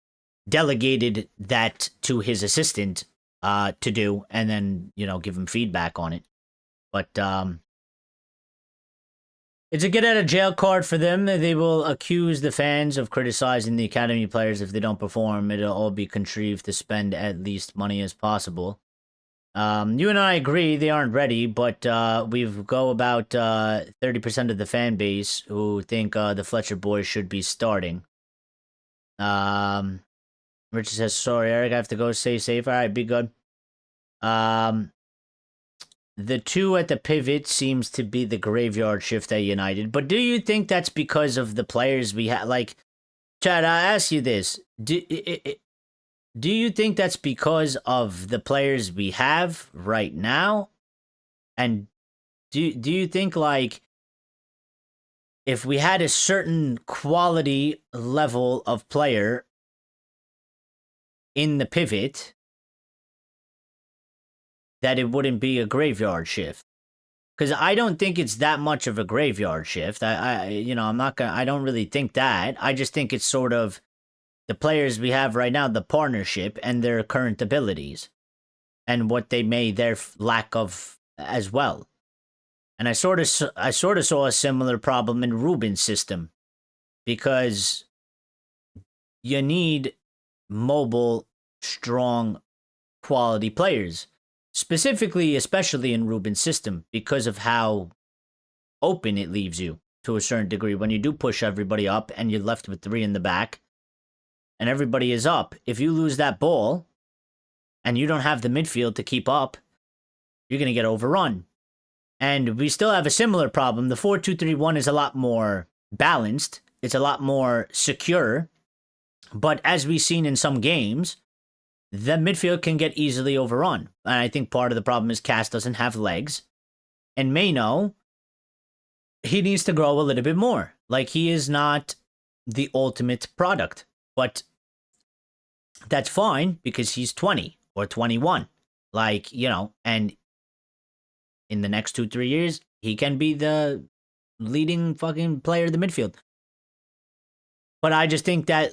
delegated that to his assistant to do, and then, you know, give him feedback on it. But it's a get out of jail card for them. They will accuse the fans of criticizing the academy players if they don't perform. It'll all be contrived to spend at least money as possible. You and I agree they aren't ready, but we've go about 30% of the fan base who think the Fletcher boys should be starting. Richard says, sorry, Eric, I have to go. Stay safe. All right, be good. The 2 at the pivot seems to be the graveyard shift at United. But do you think that's because of the players we have? Like, Chad, I ask you this. Do you think that's because of the players we have right now? And do you think, like, if we had a certain quality level of player in the pivot, that it wouldn't be a graveyard shift? Because I don't think it's that much of a graveyard shift. I don't really think that. I just think it's sort of the players we have right now, the partnership and their current abilities, and what they may their lack of as well. And I sort of saw a similar problem in Ruben's system, because you need mobile, strong, quality players. Specifically, especially in Ruben's system, because of how open it leaves you to a certain degree. When you do push everybody up and you're left with 3 in the back and everybody is up, if you lose that ball and you don't have the midfield to keep up, you're going to get overrun. And we still have a similar problem. The 4-2-3-1 is a lot more balanced. It's a lot more secure. But as we've seen in some games, the midfield can get easily overrun. And I think part of the problem is Cass doesn't have legs. And Mainoo, he needs to grow a little bit more. Like, he is not the ultimate product. But that's fine, because he's 20 or 21. Like, you know, and in the next 2-3 years, he can be the leading fucking player of the midfield. But I just think that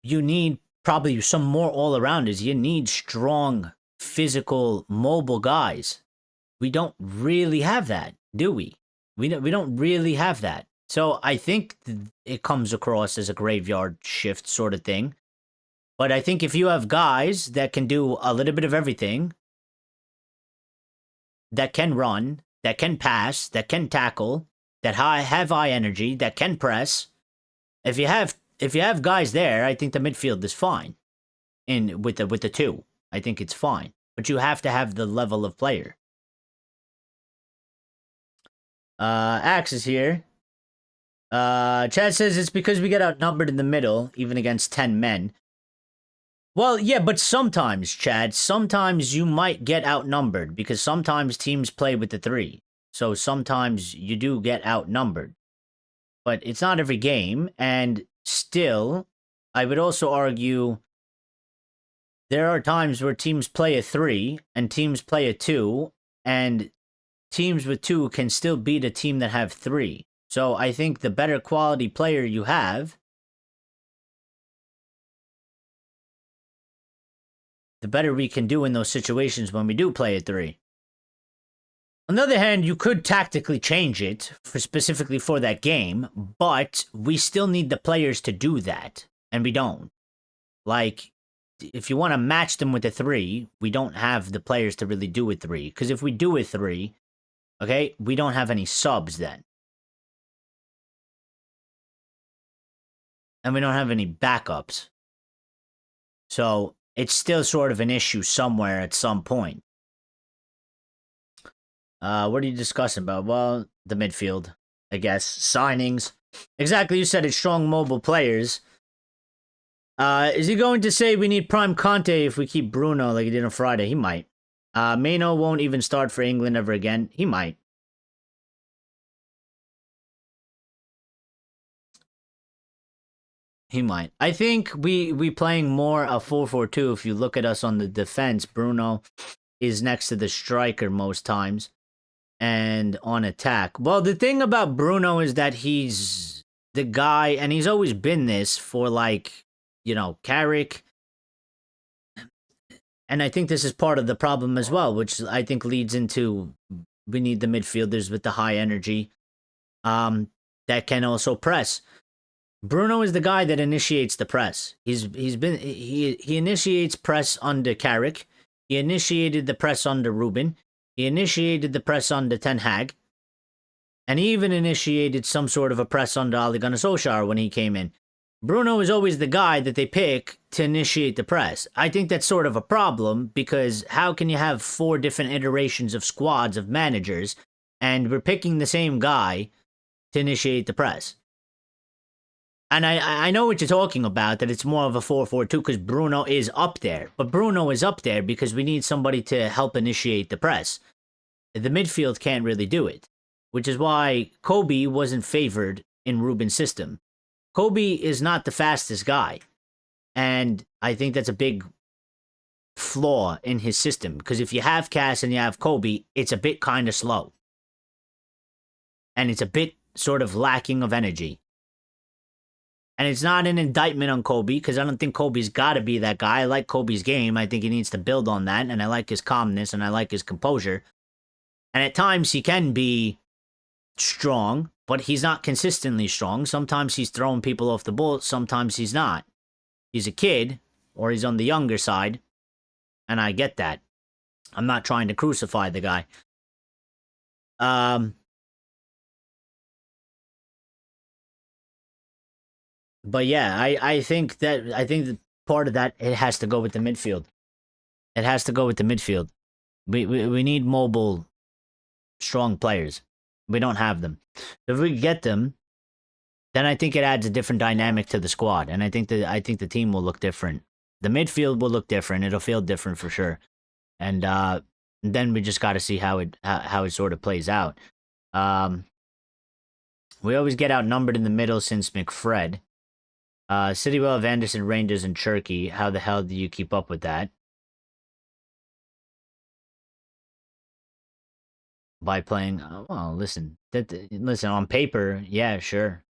you need probably some more all-arounders. You need strong, physical, mobile guys. We don't really have that, do we? We don't really have that. So I think it comes across as a graveyard shift sort of thing. But I think if you have guys that can do a little bit of everything, that can run, that can pass, that can tackle, that have high energy, that can press, if you have guys there, I think the midfield is fine. And with the two, I think it's fine. But you have to have the level of player. Axe is here. Chad says it's because we get outnumbered in the middle, even against 10 men. Well, yeah, but sometimes, Chad, sometimes you might get outnumbered because sometimes teams play with the 3. So sometimes you do get outnumbered. But it's not every game, and still, I would also argue there are times where teams play a 3 and teams play a 2, and teams with 2 can still beat a team that have 3. So I think the better quality player you have, the better we can do in those situations when we do play a 3. On the other hand, you could tactically change it specifically for that game, but we still need the players to do that, and we don't. Like, if you want to match them with a 3, we don't have the players to really do a 3. Because if we do a 3, okay, we don't have any subs then. And we don't have any backups. So, it's still sort of an issue somewhere at some point. What are you discussing about? Well, the midfield, I guess. Signings. Exactly, you said it's strong mobile players. Is he going to say we need Prime Conte if we keep Bruno like he did on Friday? He might. Mainoo won't even start for England ever again. He might. He might. I think we playing more a 4-4-2. If you look at us on the defense, Bruno is next to the striker most times. And on attack. Well, the thing about Bruno is that he's the guy, and he's always been this for, like, you know, Carrick. And I think this is part of the problem as well, which I think leads into we need the midfielders with the high energy that can also press. Bruno is the guy that initiates the press. He initiates press under Carrick. He initiated the press under Ruben. He initiated the press under Ten Hag. And he even initiated some sort of a press under Ole Gunnar Solskjaer when he came in. Bruno is always the guy that they pick to initiate the press. I think that's sort of a problem because how can you have 4 different iterations of squads of managers and we're picking the same guy to initiate the press? And I know what you're talking about, that it's more of a 4-4-2 because Bruno is up there. But Bruno is up there because we need somebody to help initiate the press. The midfield can't really do it, which is why Kobbie wasn't favored in Ruben's system. Kobbie is not the fastest guy. And I think that's a big flaw in his system. Because if you have Cass and you have Kobbie, it's a bit kind of slow. And it's a bit sort of lacking of energy. And it's not an indictment on Kobbie, because I don't think Kobbie's got to be that guy. I like Kobbie's game. I think he needs to build on that, and I like his calmness, and I like his composure. And at times, he can be strong, but he's not consistently strong. Sometimes he's throwing people off the ball. Sometimes he's not. He's a kid, or he's on the younger side, and I get that. I'm not trying to crucify the guy. But yeah, I think that part of that, it has to go with the midfield. It has to go with the midfield. We need mobile, strong players. We don't have them. If we get them, then I think it adds a different dynamic to the squad, and I think the team will look different. The midfield will look different. It'll feel different for sure. And then we just got to see how it sort of plays out. We always get outnumbered in the middle since McFred. City will have Anderson, Rangers, and Cherky. How the hell do you keep up with that? by playing. Well, listen, listen on paper, yeah, sure,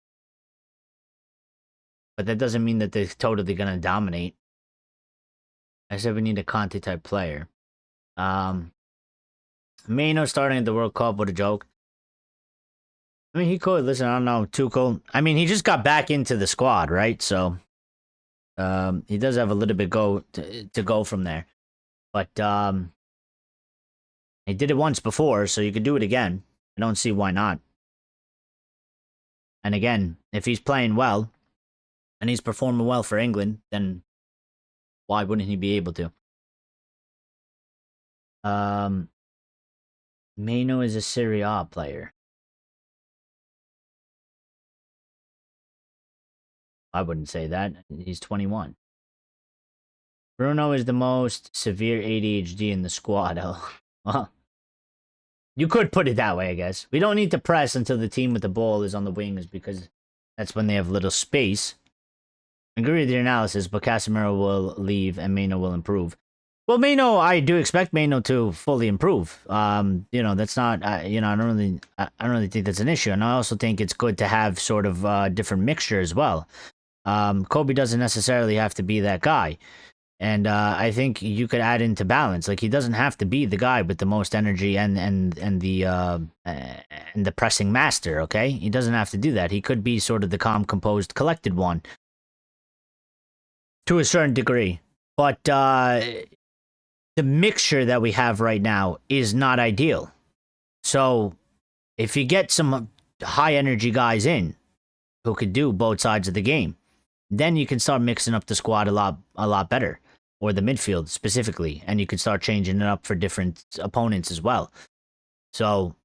but that doesn't mean that they're totally gonna dominate. I said we need a Conte type player. Mainoo starting at the World Cup, what a joke. I mean, he could. Listen, I don't know. Tuchel. I mean, he just got back into the squad, right? So, he does have a little bit to go from there. But, he did it once before, so you could do it again. I don't see why not. And again, if he's playing well, and he's performing well for England, then why wouldn't he be able to? Mainoo is a Serie A player. I wouldn't say that. He's 21. Bruno is the most severe ADHD in the squad. Oh, well, you could put it that way, I guess. We don't need to press until the team with the ball is on the wings because that's when they have little space. I agree with your analysis, but Casemiro will leave and Mainoo will improve. Well, Mainoo, I do expect Mainoo to fully improve. That's not, I don't really think that's an issue. And I also think it's good to have sort of different mixture as well. Kobbie doesn't necessarily have to be that guy. And I think you could add into balance. Like, he doesn't have to be the guy with the most energy and the pressing master, okay? He doesn't have to do that. He could be sort of the calm, composed, collected one. To a certain degree. But the mixture that we have right now is not ideal. So if you get some high energy guys in who could do both sides of the game, then you can start mixing up the squad a lot better, or the midfield specifically, and you can start changing it up for different opponents as well. So,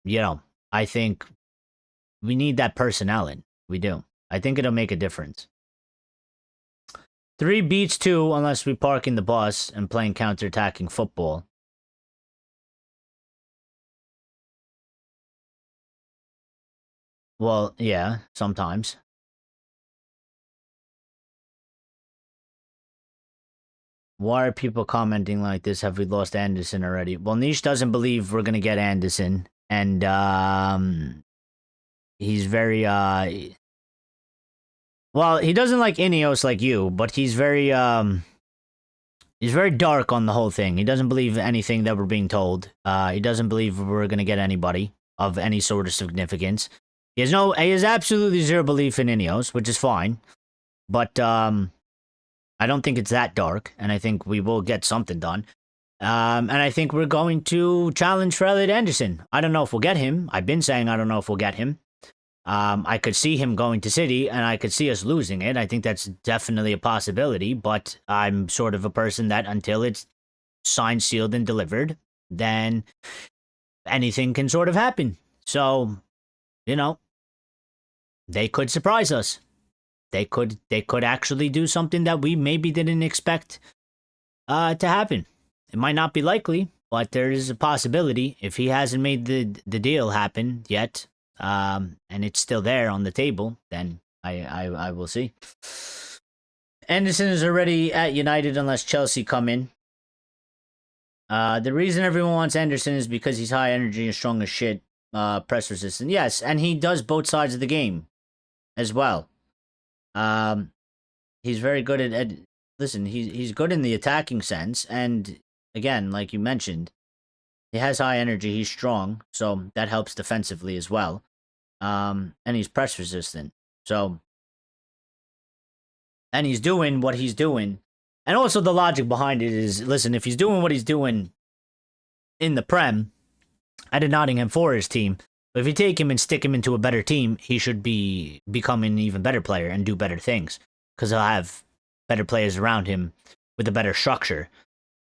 I think we need that personnel in. We do. I think it'll make a difference. 3 beats 2 unless we park in the bus and playing counter-attacking football. Well, yeah, sometimes. Why are people commenting like this? Have we lost Anderson already? Well, Niche doesn't believe we're gonna get Anderson, and he's very well, he doesn't like Ineos like you, but he's very dark on the whole thing. He doesn't believe anything that we're being told. He doesn't believe we're gonna get anybody of any sort of significance. He has absolutely zero belief in Ineos, which is fine, but I don't think it's that dark, and I think we will get something done. And I think we're going to challenge for Elliot Anderson. I don't know if we'll get him. I've been saying I don't know if we'll get him. I could see him going to City, and I could see us losing it. I think that's definitely a possibility, but I'm sort of a person that until it's signed, sealed, and delivered, then anything can sort of happen. So, they could surprise us. They could actually do something that we maybe didn't expect to happen. It might not be likely, but there is a possibility. If he hasn't made the deal happen yet, and it's still there on the table, then I will see. Anderson is already at United unless Chelsea come in. The reason everyone wants Anderson is because he's high energy and strong as shit, press resistant. Yes, and he does both sides of the game as well. He's very good at listen, he's good in the attacking sense, and again, like you mentioned, he has high energy, he's strong, so that helps defensively as well. And he's press resistant. So, and he's doing what he's doing. And also the logic behind it is, listen, if he's doing what he's doing in the Prem at a Nottingham Forest team, but if you take him and stick him into a better team, he should become an even better player and do better things because he'll have better players around him with a better structure.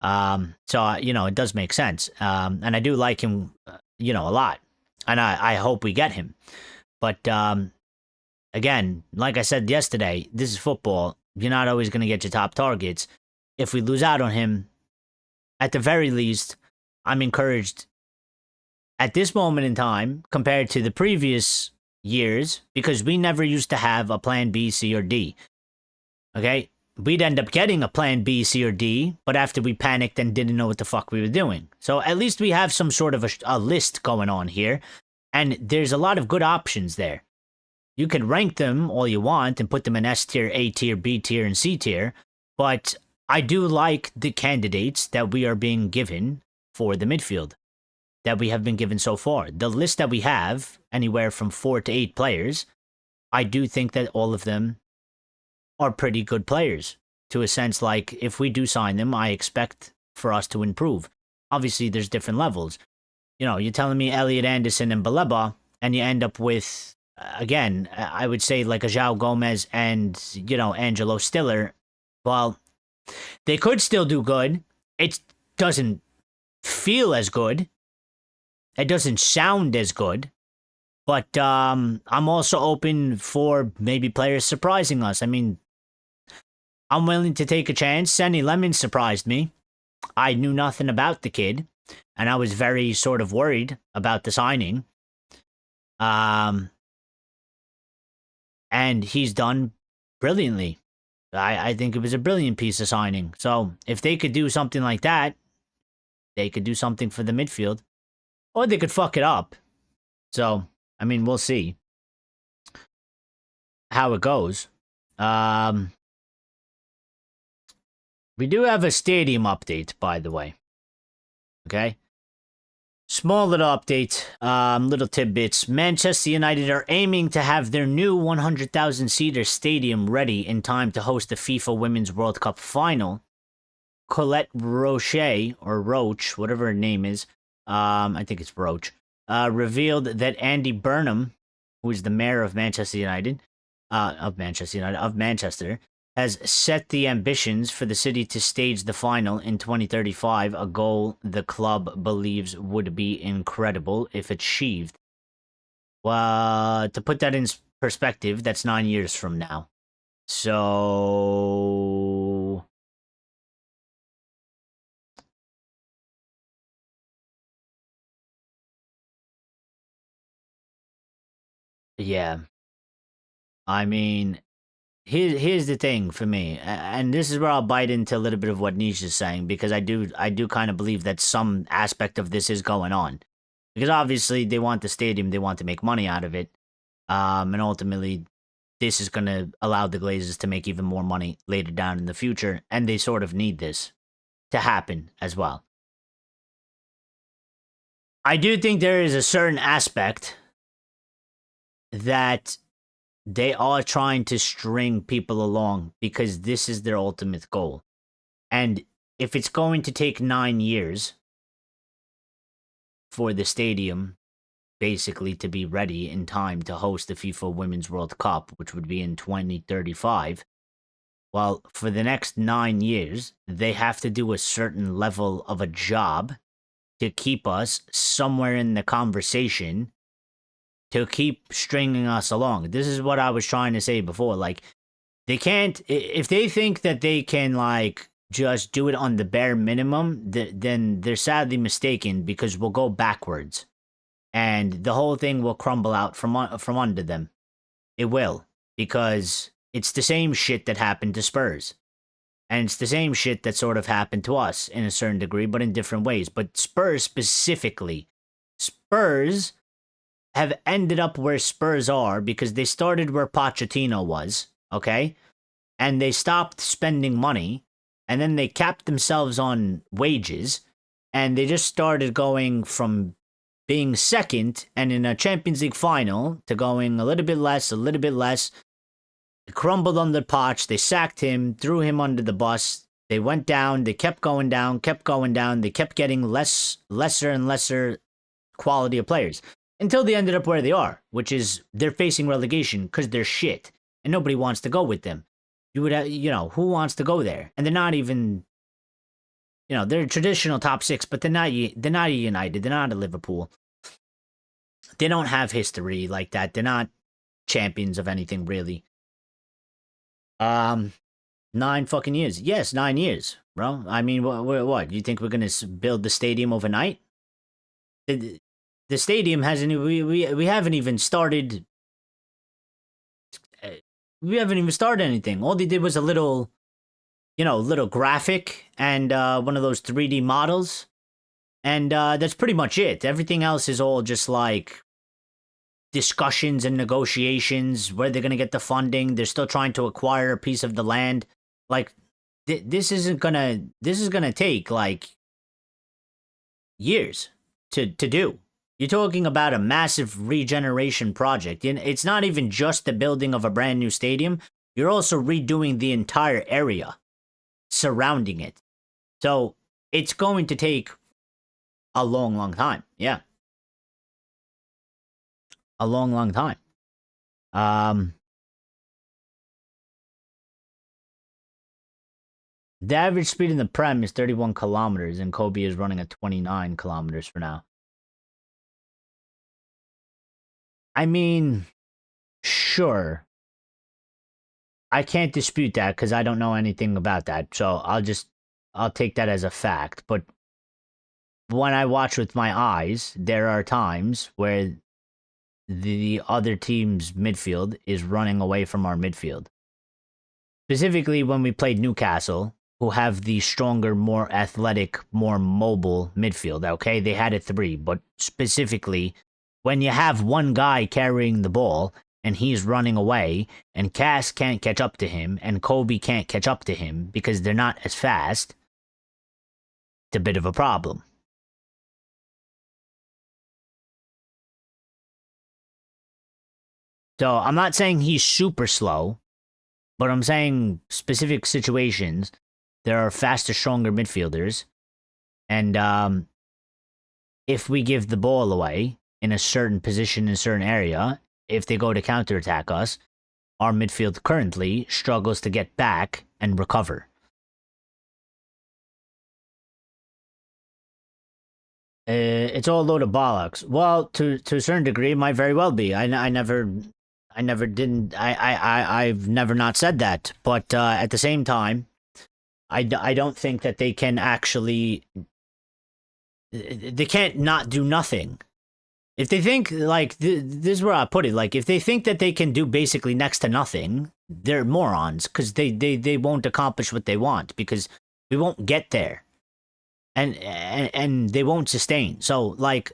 So, it does make sense. And I do like him, a lot. And I hope we get him. But, again, like I said yesterday, this is football. You're not always going to get your top targets. If we lose out on him, at the very least, I'm encouraged at this moment in time, compared to the previous years, because we never used to have a plan B, C, or D. Okay? we'd end up getting a plan B, C, or D, but after we panicked and didn't know what the fuck we were doing. So at least we have some sort of a list going on here, and there's a lot of good options there. You can rank them all you want and put them in S tier, A tier, B tier, and C tier, but I do like the candidates that we are being given for the midfield that we have been given so far. The list that we have, anywhere from 4 to 8 players, I do think that all of them are pretty good players. To a sense, like, if we do sign them, I expect for us to improve. Obviously, there's different levels. You know, you're telling me Elliot Anderson and Baleba, and you end up with, again, I would say like a João Gomez and, you know, Angelo Stiller. Well, they could still do good. It doesn't feel as good. It doesn't sound as good. But I'm also open for maybe players surprising us. I mean, I'm willing to take a chance. Senny Lemon surprised me. I knew nothing about the kid, and I was very sort of worried about the signing. And he's done brilliantly. I think it was a brilliant piece of signing. So if they could do something like that, they could do something for the midfield. Or they could fuck it up. So, I mean, we'll see how it goes. We do have a stadium update, by the way. Okay? Small little update, little tidbits. Manchester United are aiming to have their new 100,000-seater stadium ready in time to host the FIFA Women's World Cup final. Colette Roche, or Roach, whatever her name is, I think it's Roach, revealed that Andy Burnham, who is the mayor of Manchester, has set the ambitions for the city to stage the final in 2035, a goal the club believes would be incredible if achieved. Well, to put that in perspective, that's 9 years from now. So... yeah. I mean, here's the thing for me, and this is where I'll bite into a little bit of what Niche is saying, because I do kind of believe that some aspect of this is going on. Because obviously they want the stadium, they want to make money out of it, and ultimately this is going to allow the Glazers to make even more money later down in the future, and they sort of need this to happen as well. I do think there is a certain aspect that they are trying to string people along because this is their ultimate goal. And if it's going to take 9 years for the stadium basically to be ready in time to host the FIFA Women's World Cup, which would be in 2035, well, for the next 9 years, they have to do a certain level of a job to keep us somewhere in the conversation, to keep stringing us along. This is what I was trying to say before. Like, they can't, if they think that they can, like, just do it on the bare minimum, then they're sadly mistaken, because we'll go backwards. And the whole thing will crumble out from under them. It will. Because it's the same shit that happened to Spurs. And it's the same shit that sort of happened to us in a certain degree, but in different ways. But Spurs specifically. Spurs have ended up where Spurs are because they started where Pochettino was, okay? And they stopped spending money, and then they capped themselves on wages, and they just started going from being second and in a Champions League final to going a little bit less. It crumbled under Poch. They sacked him, threw him under the bus. They went down. They kept going down. They kept getting lesser and lesser quality of players, until they ended up where they are, which is they're facing relegation because they're shit and nobody wants to go with them. You would have, who wants to go there? And they're not even, they're a traditional top 6, but they're not a United. They're not a Liverpool. They don't have history like that. They're not champions of anything, really. 9 fucking years. Yes, 9 years, bro. I mean, what? You think we're going to build the stadium overnight? The stadium hasn't. We haven't even started. We haven't even started anything. All they did was a little little graphic and one of those 3D models. And that's pretty much it. Everything else is all just like discussions and negotiations, where they're going to get the funding. They're still trying to acquire a piece of the land. Like, this is going to take like years to do. You're talking about a massive regeneration project. And it's not even just the building of a brand new stadium. You're also redoing the entire area surrounding it. So it's going to take a long, long time. Yeah. A long, long time. The average speed in the Prem is 31 kilometers, and Kobbie is running at 29 kilometers for now. I mean, sure. I can't dispute that because I don't know anything about that. So I'll take that as a fact. But when I watch with my eyes, there are times where the other team's midfield is running away from our midfield. Specifically when we played Newcastle, who have the stronger, more athletic, more mobile midfield, okay? They had a 3, but specifically, when you have one guy carrying the ball, and he's running away, and Cass can't catch up to him, and Kobbie can't catch up to him, because they're not as fast, it's a bit of a problem. So, I'm not saying he's super slow, but I'm saying specific situations, there are faster, stronger midfielders. And if we give the ball away in a certain position in a certain area, if they go to counterattack us, our midfield currently struggles to get back and recover. It's all a load of bollocks. Well, to a certain degree, it might very well be. I've never not said that. But at the same time, I don't think that they can actually. They can't not do nothing. If they think, like, this is where I put it, like, if they think that they can do basically next to nothing, they're morons, because they won't accomplish what they want, because we won't get there. And they won't sustain. So, like,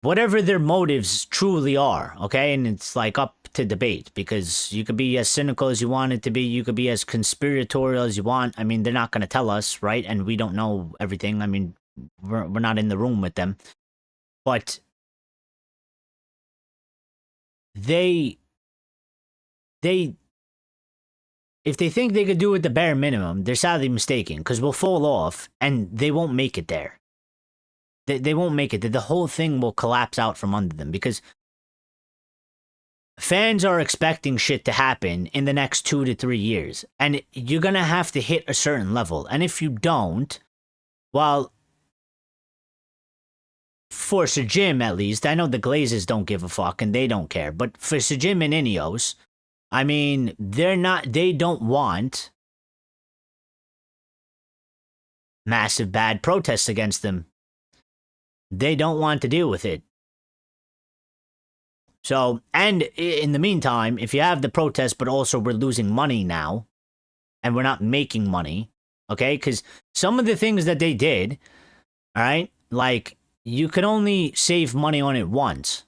whatever their motives truly are, okay? And it's, like, up to debate, because you could be as cynical as you want it to be, you could be as conspiratorial as you want. I mean, they're not going to tell us, right? And we don't know everything. I mean, we're not in the room with them. But if they think they could do it the bare minimum, they're sadly mistaken, because we'll fall off and they won't make it there. They won't make it. The whole thing will collapse out from under them, because fans are expecting shit to happen in the next 2 to 3 years, and you're going to have to hit a certain level. And if you don't, well, for Sir Jim, at least, I know the Glazers don't give a fuck and they don't care, but for Sir Jim and Ineos, I mean, they don't want massive bad protests against them. They don't want to deal with it. So, and in the meantime, if you have the protests, but also we're losing money now, and we're not making money, okay? Because some of the things that they did, all right, like, you can only save money on it once,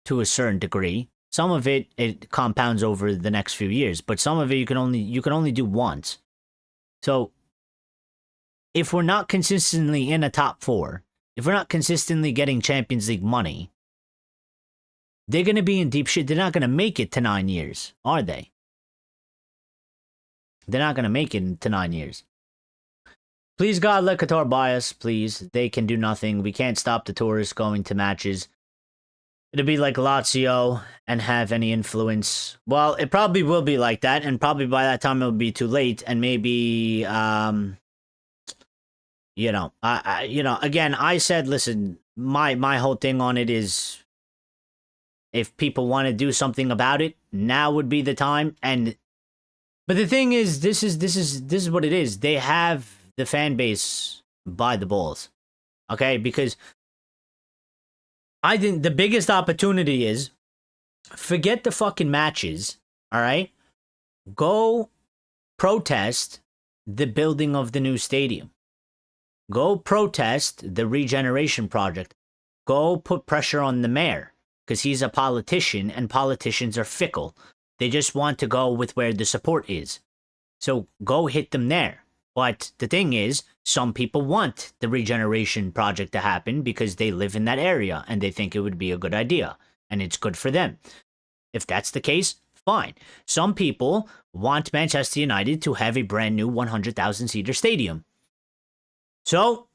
to a certain degree. Some of it compounds over the next few years, but some of it you can only do once. So, if we're not consistently in a top 4, if we're not consistently getting Champions League money, they're going to be in deep shit. They're not going to make it to 9 years, are they? They're not going to make it to 9 years. Please, God, let Qatar buy us, please. They can do nothing. We can't stop the tourists going to matches. It'll be like Lazio and have any influence. Well, it probably will be like that, and probably by that time it'll be too late, and maybe, again, I said, listen, my whole thing on it is, if people want to do something about it, now would be the time. But the thing is, this is what it is. They have the fan base by the balls, okay? Because I think the biggest opportunity is, forget the fucking matches, all right? Go protest the building of the new stadium. Go protest the regeneration project. Go put pressure on the mayor, because he's a politician and politicians are fickle. They just want to go with where the support is. So go hit them there. But the thing is, some people want the regeneration project to happen because they live in that area and they think it would be a good idea and it's good for them. If that's the case, fine. Some people want Manchester United to have a brand new 100,000-seater stadium. So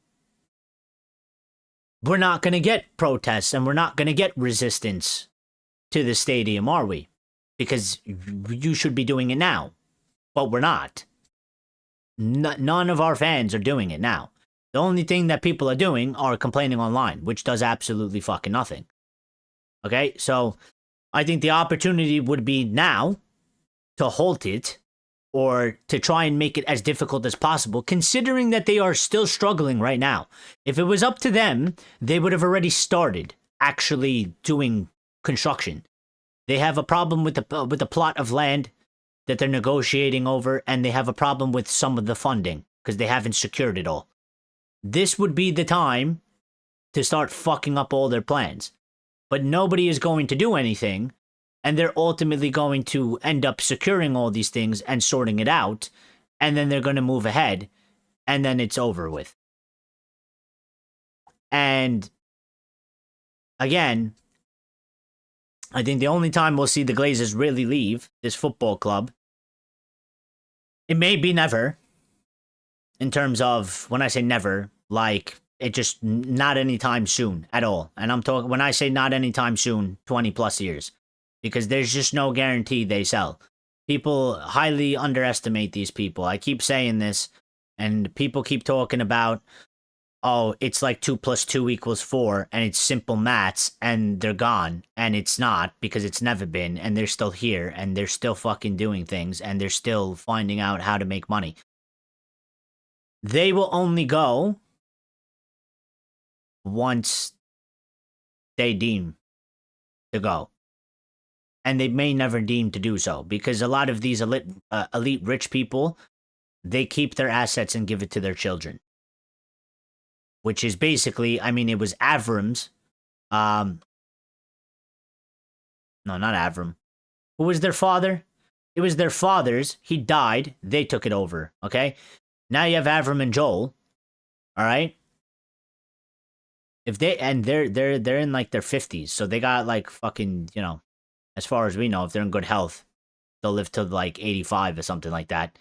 we're not going to get protests and we're not going to get resistance to the stadium, are we? Because you should be doing it now. But we're not. None of our fans are doing it now. The only thing that people are doing are complaining online, which does absolutely fucking nothing. Okay, so I think the opportunity would be now to halt it or to try and make it as difficult as possible, considering that they are still struggling right now. If it was up to them, they would have already started actually doing construction. They have a problem with the plot of land that they're negotiating over, and they have a problem with some of the funding because they haven't secured it all. This would be the time to start fucking up all their plans. But nobody is going to do anything, and they're ultimately going to end up securing all these things and sorting it out, and then they're going to move ahead, and then it's over with. And again, I think the only time we'll see the Glazers really leave this football club, it may be never, in terms of, when I say never, like, it just not anytime soon at all. And I'm talking, when I say not anytime soon, 20 plus years. Because there's just no guarantee they sell. People highly underestimate these people. I keep saying this, and people keep talking about, oh, it's like 2 + 2 = 4, and it's simple maths, and they're gone. And it's not, because it's never been, and they're still here, and they're still fucking doing things, and they're still finding out how to make money. They will only go once they deem to go. And they may never deem to do so, because a lot of these elite rich people, they keep their assets and give it to their children. Which is basically, I mean, it was Avram's. No, not Avram. Who was their father? It was their father's. He died. They took it over. Okay? Now you have Avram and Joel. All right? If they, and they're in like their 50s, so they got like fucking, you know, as far as we know, if they're in good health, they'll live to like 85 or something like that.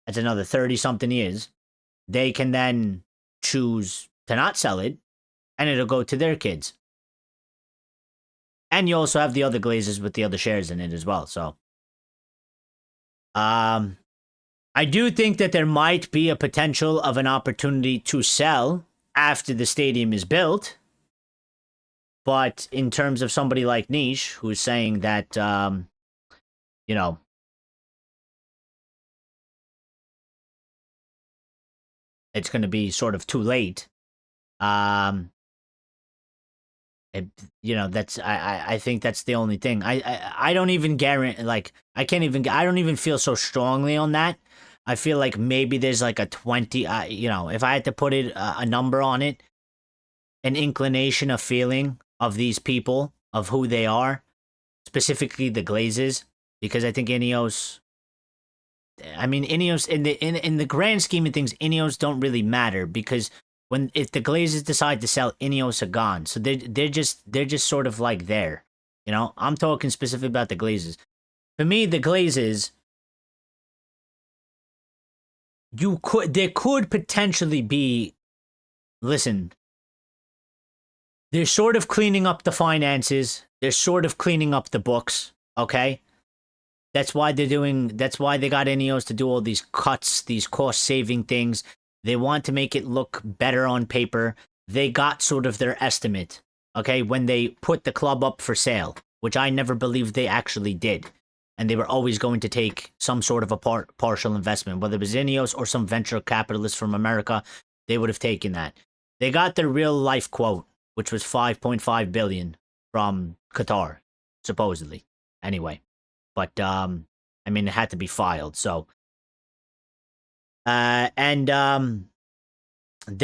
That's another 30-something years. They can then choose to not sell it, and it'll go to their kids. And you also have the other Glazers with the other shares in it as well, so. I do think that there might be a potential of an opportunity to sell after the stadium is built. But in terms of somebody like Niche, who's saying that, you know, it's going to be sort of too late. You know, that's, I think that's the only thing. I don't even guarantee, like, I don't even feel so strongly on that. I feel like maybe there's like a 20, you know, if I had to put it, a number on it, an inclination, a feeling of these people, of who they are, specifically the Glazers, because I think Ineos, I mean, Ineos, in the grand scheme of things, Ineos don't really matter, because if the Glazers decide to sell, Ineos are gone. So they're just sort of like there, you know. I'm talking specifically about the Glazers. For me, the Glazers, there could potentially be, listen, they're sort of cleaning up the finances. They're sort of cleaning up the books, okay? That's why they got Ineos to do all these cuts, these cost-saving things. They want to make it look better on paper. They got sort of their estimate, okay, when they put the club up for sale, which I never believed they actually did. And they were always going to take some sort of a partial investment, whether it was Ineos or some venture capitalist from America, they would have taken that. They got their real-life quote, which was 5.5 billion from Qatar, supposedly. Anyway, but I I mean, it had to be filed. So, they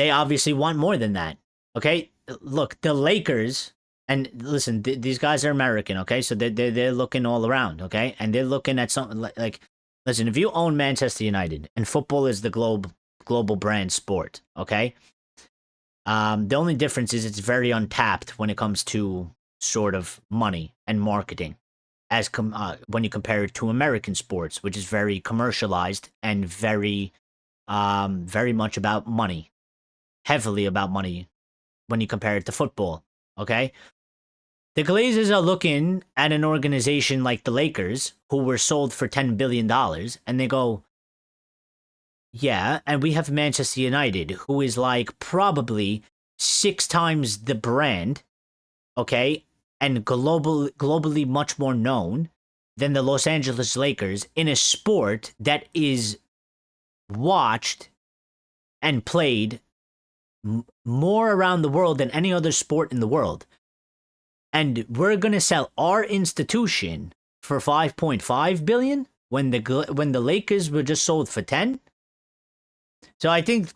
obviously want more than that. Okay, look, the Lakers, and listen, these guys are American. Okay, so they're looking all around. Okay, and they're looking at something like listen, if you own Manchester United and football is the global brand sport, okay, the only difference is it's very untapped when it comes to sort of money and marketing, as when you compare it to American sports, which is very commercialized and very much about money, heavily about money when you compare it to football. Okay, the Glazers are looking at an organization like the Lakers, who were sold for $10 billion, and they go, yeah, and we have Manchester United, who is like probably 6 times the brand, okay, and globally much more known than the Los Angeles Lakers in a sport that is watched and played more around the world than any other sport in the world. And we're going to sell our institution for 5.5 billion when the Lakers were just sold for 10. So I think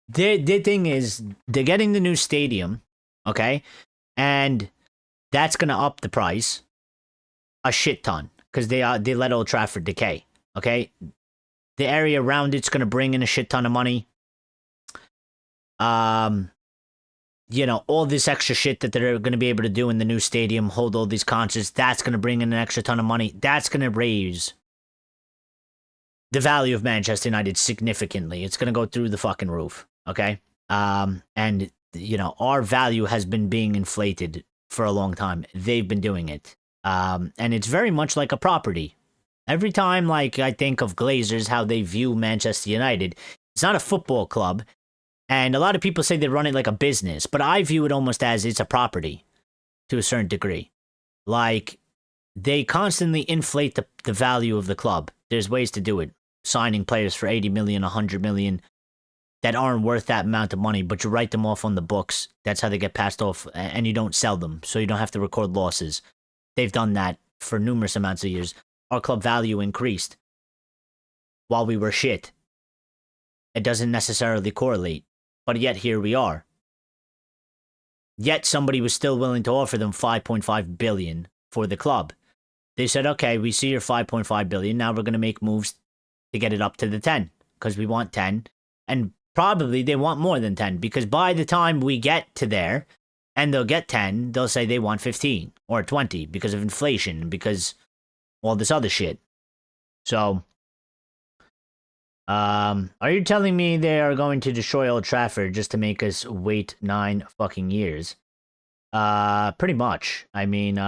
their thing is they're getting the new stadium, okay? And that's going to up the price a shit ton because they let Old Trafford decay, okay? The area around it's going to bring in a shit ton of money. You know, all this extra shit that they're going to be able to do in the new stadium, hold all these concerts, that's going to bring in an extra ton of money. That's going to raise the value of Manchester United significantly. It's going to go through the fucking roof, okay? And, you know, our value has been being inflated for a long time. They've been doing it. And it's very much like a property. Every time, like, I think of Glazers, how they view Manchester United, it's not a football club. And a lot of people say they run it like a business, but I view it almost as it's a property to a certain degree. Like, they constantly inflate the value of the club. There's ways to do it. Signing players for 80 million, 100 million that aren't worth that amount of money, but you write them off on the books. That's how they get passed off, and you don't sell them, so you don't have to record losses. They've done that for numerous amounts of years. Our club value increased while we were shit. It doesn't necessarily correlate. But yet here we are. Yet somebody was still willing to offer them 5.5 billion for the club. They said, okay, we see your 5.5 billion. Now we're going to make moves to get it up to the 10 because we want 10. And probably they want more than 10 because by the time we get to there and they'll get 10, they'll say they want 15 or 20 because of inflation, because all this other shit. So, are you telling me they are going to destroy Old Trafford just to make us wait 9 fucking years? Pretty much. I mean,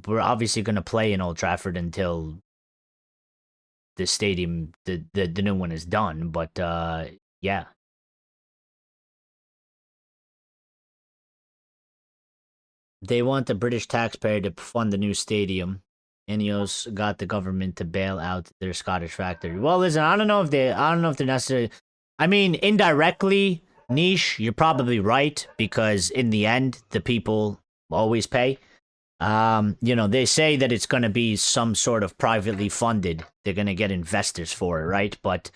we're obviously going to play in Old Trafford until the stadium, the new one is done, but, yeah. They want the British taxpayer to fund the new stadium. Ineos got the government to bail out their Scottish factory. Well, listen, I don't know if they're necessarily. I mean, indirectly, Niche, you're probably right because in the end, the people always pay. You know, they say that it's going to be some sort of privately funded. They're going to get investors for it, right? But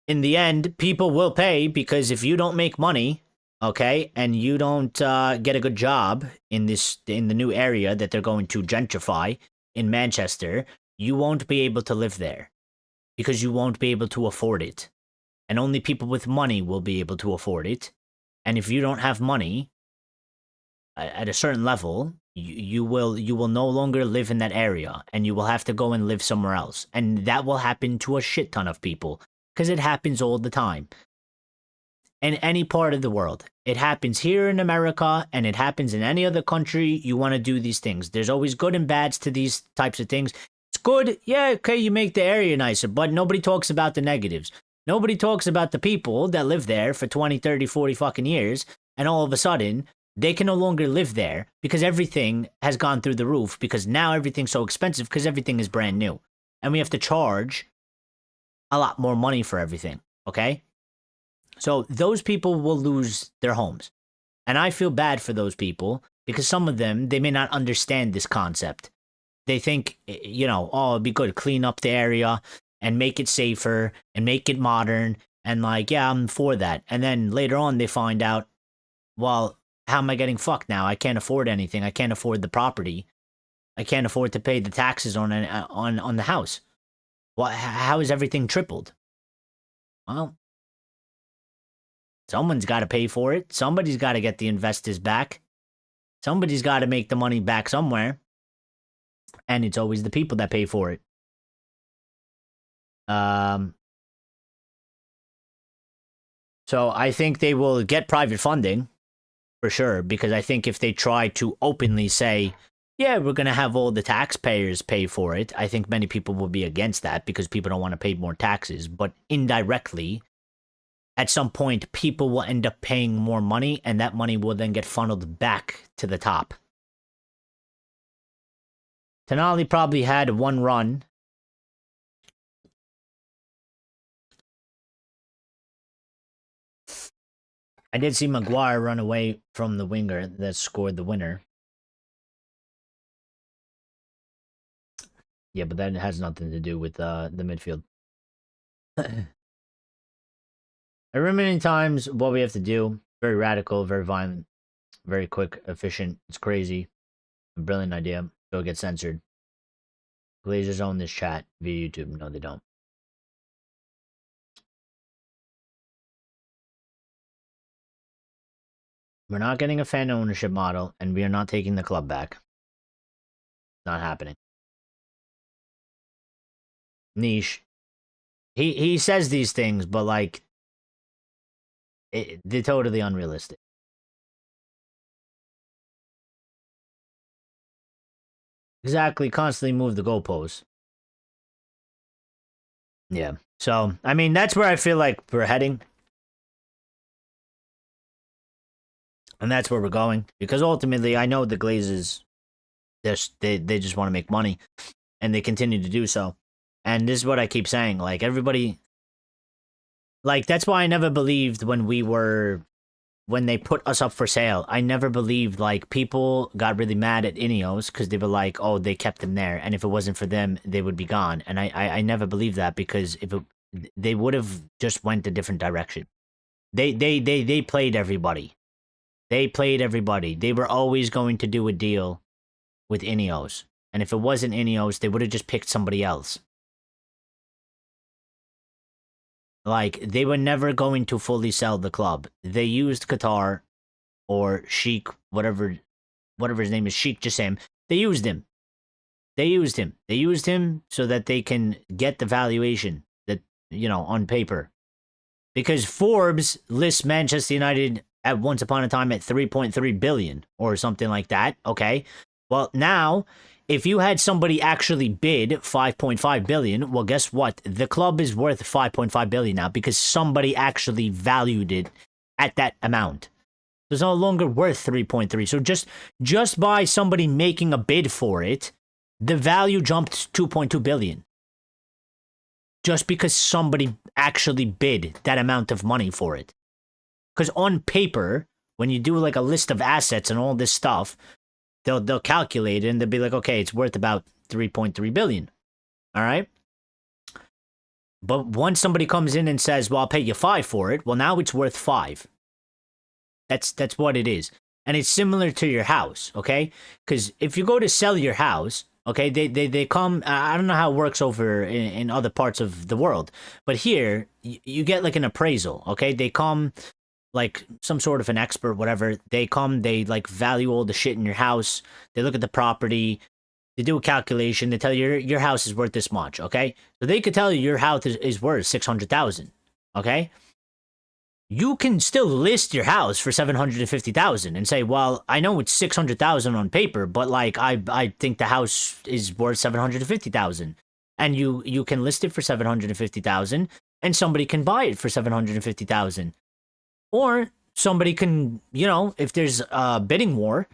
in the end, people will pay because if you don't make money, okay, and you don't get a good job in the new area that they're going to gentrify in Manchester, you won't be able to live there because you won't be able to afford it. And only people with money will be able to afford it. And if you don't have money at a certain level, you will no longer live in that area and you will have to go and live somewhere else. And that will happen to a shit ton of people because it happens all the time. In any part of the world. It happens here in America, and it happens in any other country you want to do these things. There's always good and bads to these types of things. It's good, yeah, okay, you make the area nicer, but nobody talks about the negatives. Nobody talks about the people that live there for 20, 30, 40 fucking years, and all of a sudden, they can no longer live there because everything has gone through the roof because now everything's so expensive because everything is brand new. And we have to charge a lot more money for everything, okay? So those people will lose their homes. And I feel bad for those people because some of them, they may not understand this concept. they think, you know, oh, it'd be good, clean up the area and make it safer and make it modern. And like, yeah, I'm for that. And then later on, they find out, well, how am I getting fucked now? I can't afford anything. I can't afford the property. I can't afford to pay the taxes on the house. Well, how is everything tripled? Well, someone's got to pay for it. Somebody's got to get the investors back. Somebody's got to make the money back somewhere. And it's always the people that pay for it. So I think they will get private funding for sure, because I think if they try to openly say, yeah, we're going to have all the taxpayers pay for it, I think many people will be against that because people don't want to pay more taxes. But indirectly, at some point, people will end up paying more money, and that money will then get funneled back to the top. Tonali probably had one run. I did see Maguire run away from the winger that scored the winner. Yeah, but that has nothing to do with the midfield. I remember many times what we have to do. Very radical, very violent, very quick, efficient. It's crazy. A brilliant idea. Go get censored. Glazers own this chat via YouTube. No, they don't. We're not getting a fan ownership model, and we are not taking the club back. Not happening. Niche. He says these things, but like, they're totally unrealistic. Exactly, constantly move the goalposts. Yeah. So, I mean, that's where I feel like we're heading. And that's where we're going. Because ultimately, I know the Glazers, they just want to make money. And they continue to do so. And this is what I keep saying. Like, everybody... Like, that's why I never believed when they put us up for sale. I never believed, like, people got really mad at Ineos because they were like, oh, they kept them there. And if it wasn't for them, they would be gone. And I never believed that, because they would have just went a different direction. They played everybody. They played everybody. They were always going to do a deal with Ineos. And if it wasn't Ineos, they would have just picked somebody else. Like, they were never going to fully sell the club. They used Qatar or Sheikh, whatever his name is, Sheikh Jassim. They used him. They used him so that they can get the valuation that, you know, on paper. Because Forbes lists Manchester United at once upon a time at 3.3 billion or something like that. Okay. Well, now, if you had somebody actually bid 5.5 billion, well, guess what? The club is worth 5.5 billion now because somebody actually valued it at that amount. It's no longer worth 3.3. So just by somebody making a bid for it, the value jumped 2.2 billion. Just because somebody actually bid that amount of money for it. Because on paper, when you do like a list of assets and all this stuff, they'll calculate it and they'll be like, okay, it's worth about 3.3 billion. All right. But once somebody comes in and says, well, I'll pay you 5 for it. Well, now it's worth 5. That's what it is. And it's similar to your house. Okay. Because if you go to sell your house, okay, they come, I don't know how it works over in other parts of the world, but here you get like an appraisal. Okay. They come, like some sort of an expert, whatever. They come, they like value all the shit in your house. They look at the property. They do a calculation. They tell you your house is worth this much. Okay. So they could tell you your house is worth 600,000. Okay. You can still list your house for 750,000 and say, well, I know it's 600,000 on paper, but like, I think the house is worth 750,000. And you can list it for 750,000 and somebody can buy it for 750,000. Or somebody can, you know, if there's a bidding war,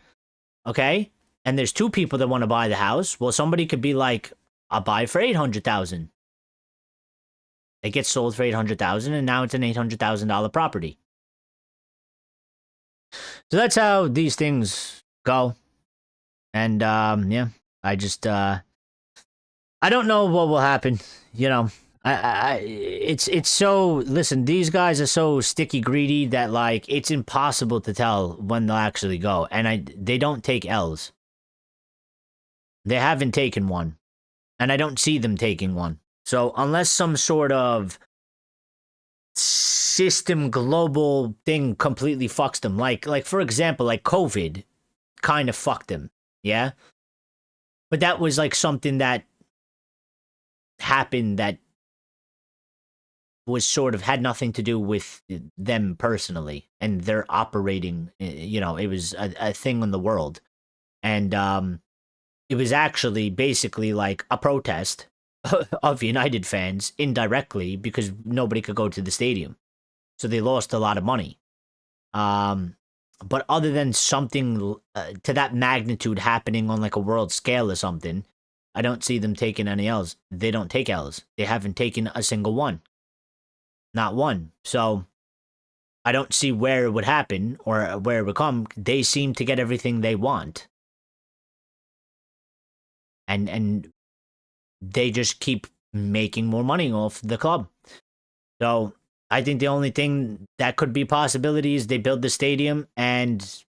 okay, and there's 2 people that want to buy the house, well, somebody could be like, I'll buy it for 800,000. It gets sold for 800,000, and now it's an $800,000 property. So that's how these things go. And, yeah, I just I don't know what will happen. You know, it's so. Listen, these guys are so sticky greedy that like it's impossible to tell when they'll actually go, and they don't take L's. They haven't taken one, and I don't see them taking one. So unless some sort of system global thing completely fucks them, like for example, like COVID kind of fucked them, yeah. But that was like something that happened that was sort of had nothing to do with them personally and their operating. You know, it was a thing in the world, and it was actually basically like a protest of United fans indirectly because nobody could go to the stadium, so they lost a lot of money. But other than something to that magnitude happening on like a world scale or something, I don't see them taking any L's. They don't take L's. They haven't taken a single one. Not one. So I don't see where it would happen or where it would come. They seem to get everything they want. And they just keep making more money off the club. So I think the only thing that could be possibility is they build the stadium, and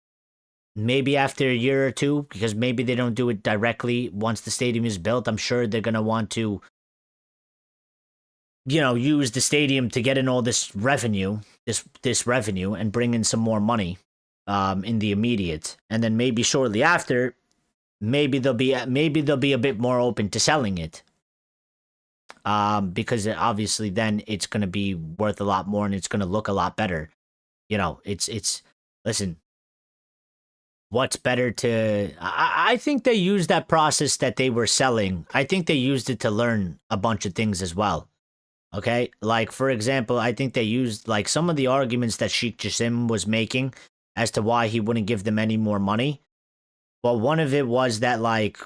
maybe after a year or two, because maybe they don't do it directly once the stadium is built, I'm sure they're going to want to, you know, use the stadium to get in all this revenue, this revenue, and bring in some more money in the immediate. And then maybe shortly after, maybe they'll be a bit more open to selling it. Because obviously then it's going to be worth a lot more and it's going to look a lot better. You know, it's listen, what's better to, I think they used that process that they were selling. I think they used it to learn a bunch of things as well. Okay. Like, for example, I think they used like some of the arguments that Sheikh Jassim was making as to why he wouldn't give them any more money. Well, one of it was that like,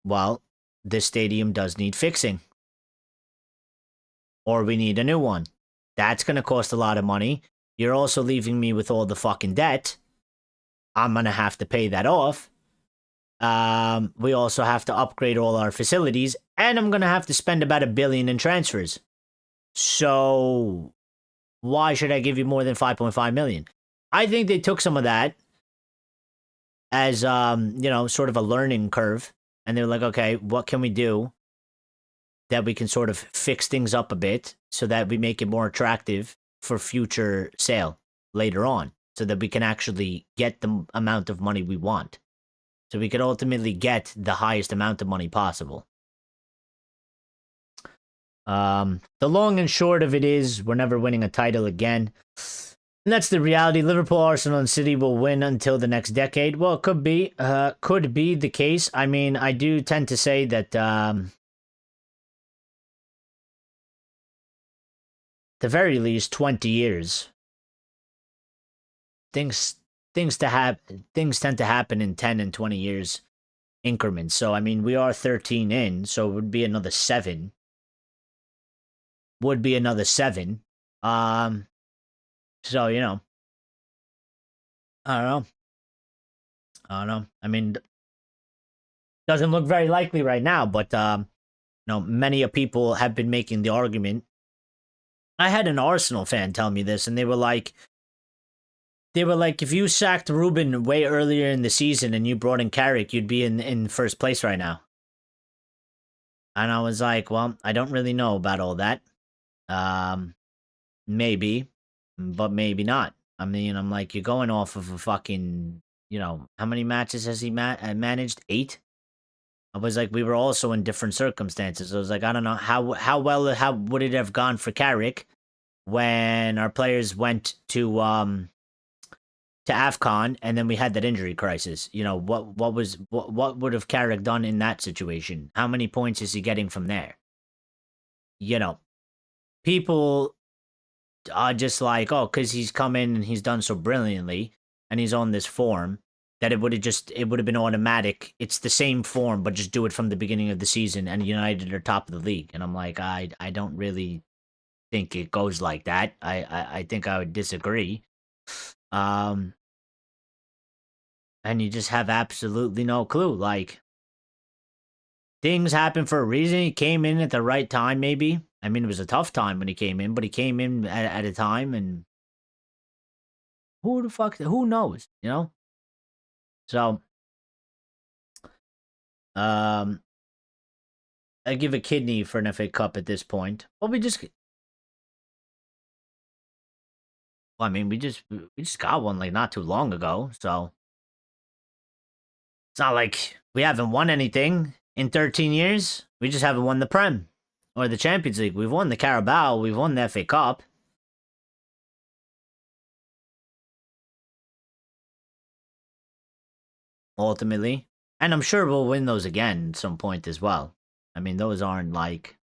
well, this stadium does need fixing. Or we need a new one. That's going to cost a lot of money. You're also leaving me with all the fucking debt. I'm going to have to pay that off. We also have to upgrade all our facilities. And I'm going to have to spend about $1 billion in transfers. So why should I give you more than 5.5 million? I think they took some of that as, you know, sort of a learning curve. And they're like, okay, what can we do that we can sort of fix things up a bit so that we make it more attractive for future sale later on, so that we can actually get the amount of money we want. So we can ultimately get the highest amount of money possible. The long and short of it is we're never winning a title again. And that's the reality. Liverpool, Arsenal, and City will win until the next decade. Well, it could be the case. I mean, I do tend to say that the very least 20 years. Things tend to happen in 10 and 20 years increments. So I mean, we are 13 in, so it would be another 7. So, you know, I don't know. I mean, doesn't look very likely right now, but you know, many people have been making the argument. I had an Arsenal fan tell me this, and they were like, if you sacked Ruben way earlier in the season and you brought in Carrick, you'd be in first place right now. And I was like, well, I don't really know about all that. Maybe, but maybe not. I mean, I'm like, you're going off of a fucking, you know, how many matches has he managed? 8? I was like, we were also in different circumstances. I was like, I don't know how would it have gone for Carrick when our players went to AFCON and then we had that injury crisis. You know, what would have Carrick done in that situation? How many points is he getting from there? You know, people are just like, oh, because he's come in and he's done so brilliantly and he's on this form, that it would have been automatic. It's the same form, but just do it from the beginning of the season and United are top of the league. And I'm like, I don't really think it goes like that. I think I would disagree. And you just have absolutely no clue. Like, things happen for a reason. He came in at the right time, maybe. I mean, it was a tough time when he came in, but he came in at a time, and who knows, you know? So, um, I give a kidney for an FA Cup at this point. Well, I mean, we just got one like not too long ago, so it's not like we haven't won anything in 13 years. We just haven't won the Prem or the Champions League. We've won the Carabao. We've won the FA Cup. Ultimately, and I'm sure we'll win those again at some point as well. I mean, those aren't like,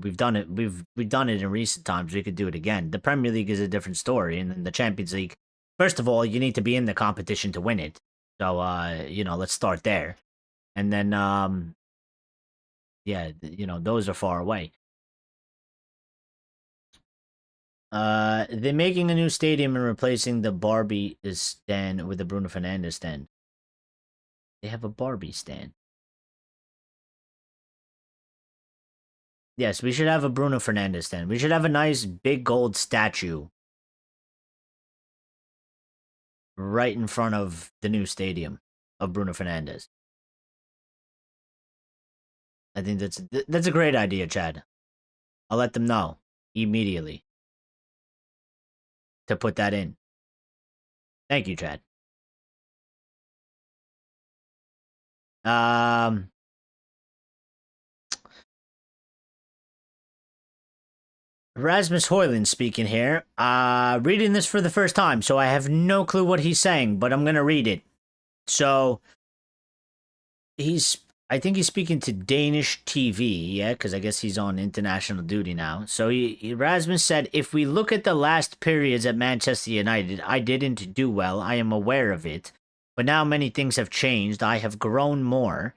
we've done it. We've done it in recent times. We could do it again. The Premier League is a different story, and then the Champions League. First of all, you need to be in the competition to win it. So, let's start there, and then, yeah, those are far away. They're making a new stadium and replacing the Barbie stand with the Bruno Fernandes stand. They have a Barbie stand. Yes, we should have a Bruno Fernandes stand. We should have a nice big gold statue right in front of the new stadium of Bruno Fernandes. I think that's a great idea, Chad. I'll let them know immediately to put that in. Thank you, Chad. Rasmus Hoyland speaking here. Reading this for the first time, so I have no clue what he's saying, but I'm gonna read it. So I think he's speaking to Danish TV, yeah, because I guess he's on international duty now. So Rasmus said, if we look at the last periods at Manchester United, I didn't do well. I am aware of it. But now many things have changed. I have grown more.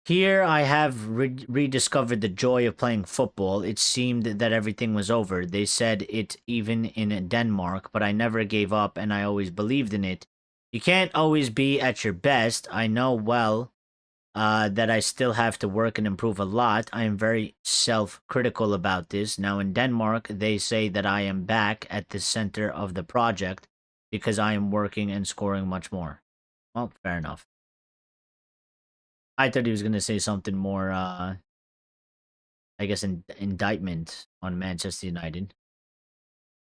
Here I have rediscovered the joy of playing football. It seemed that everything was over. They said it even in Denmark, but I never gave up and I always believed in it. You can't always be at your best. I know well that I still have to work and improve a lot. I am very self-critical about this. Now in Denmark, they say that I am back at the center of the project because I am working and scoring much more. Well, fair enough. I thought he was going to say something more, I guess, indictment on Manchester United.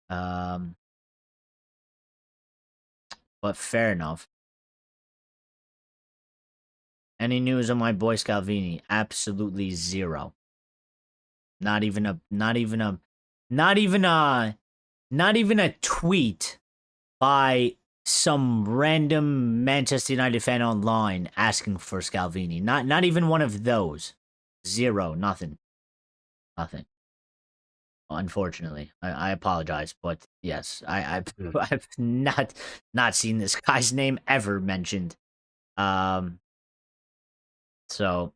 But fair enough. Any news on my boy Scalvini? Absolutely zero. Not even a tweet by some random Manchester United fan online asking for Scalvini. Not even one of those. Zero. Nothing. Unfortunately, I apologize, but yes, I've not seen this guy's name ever mentioned. So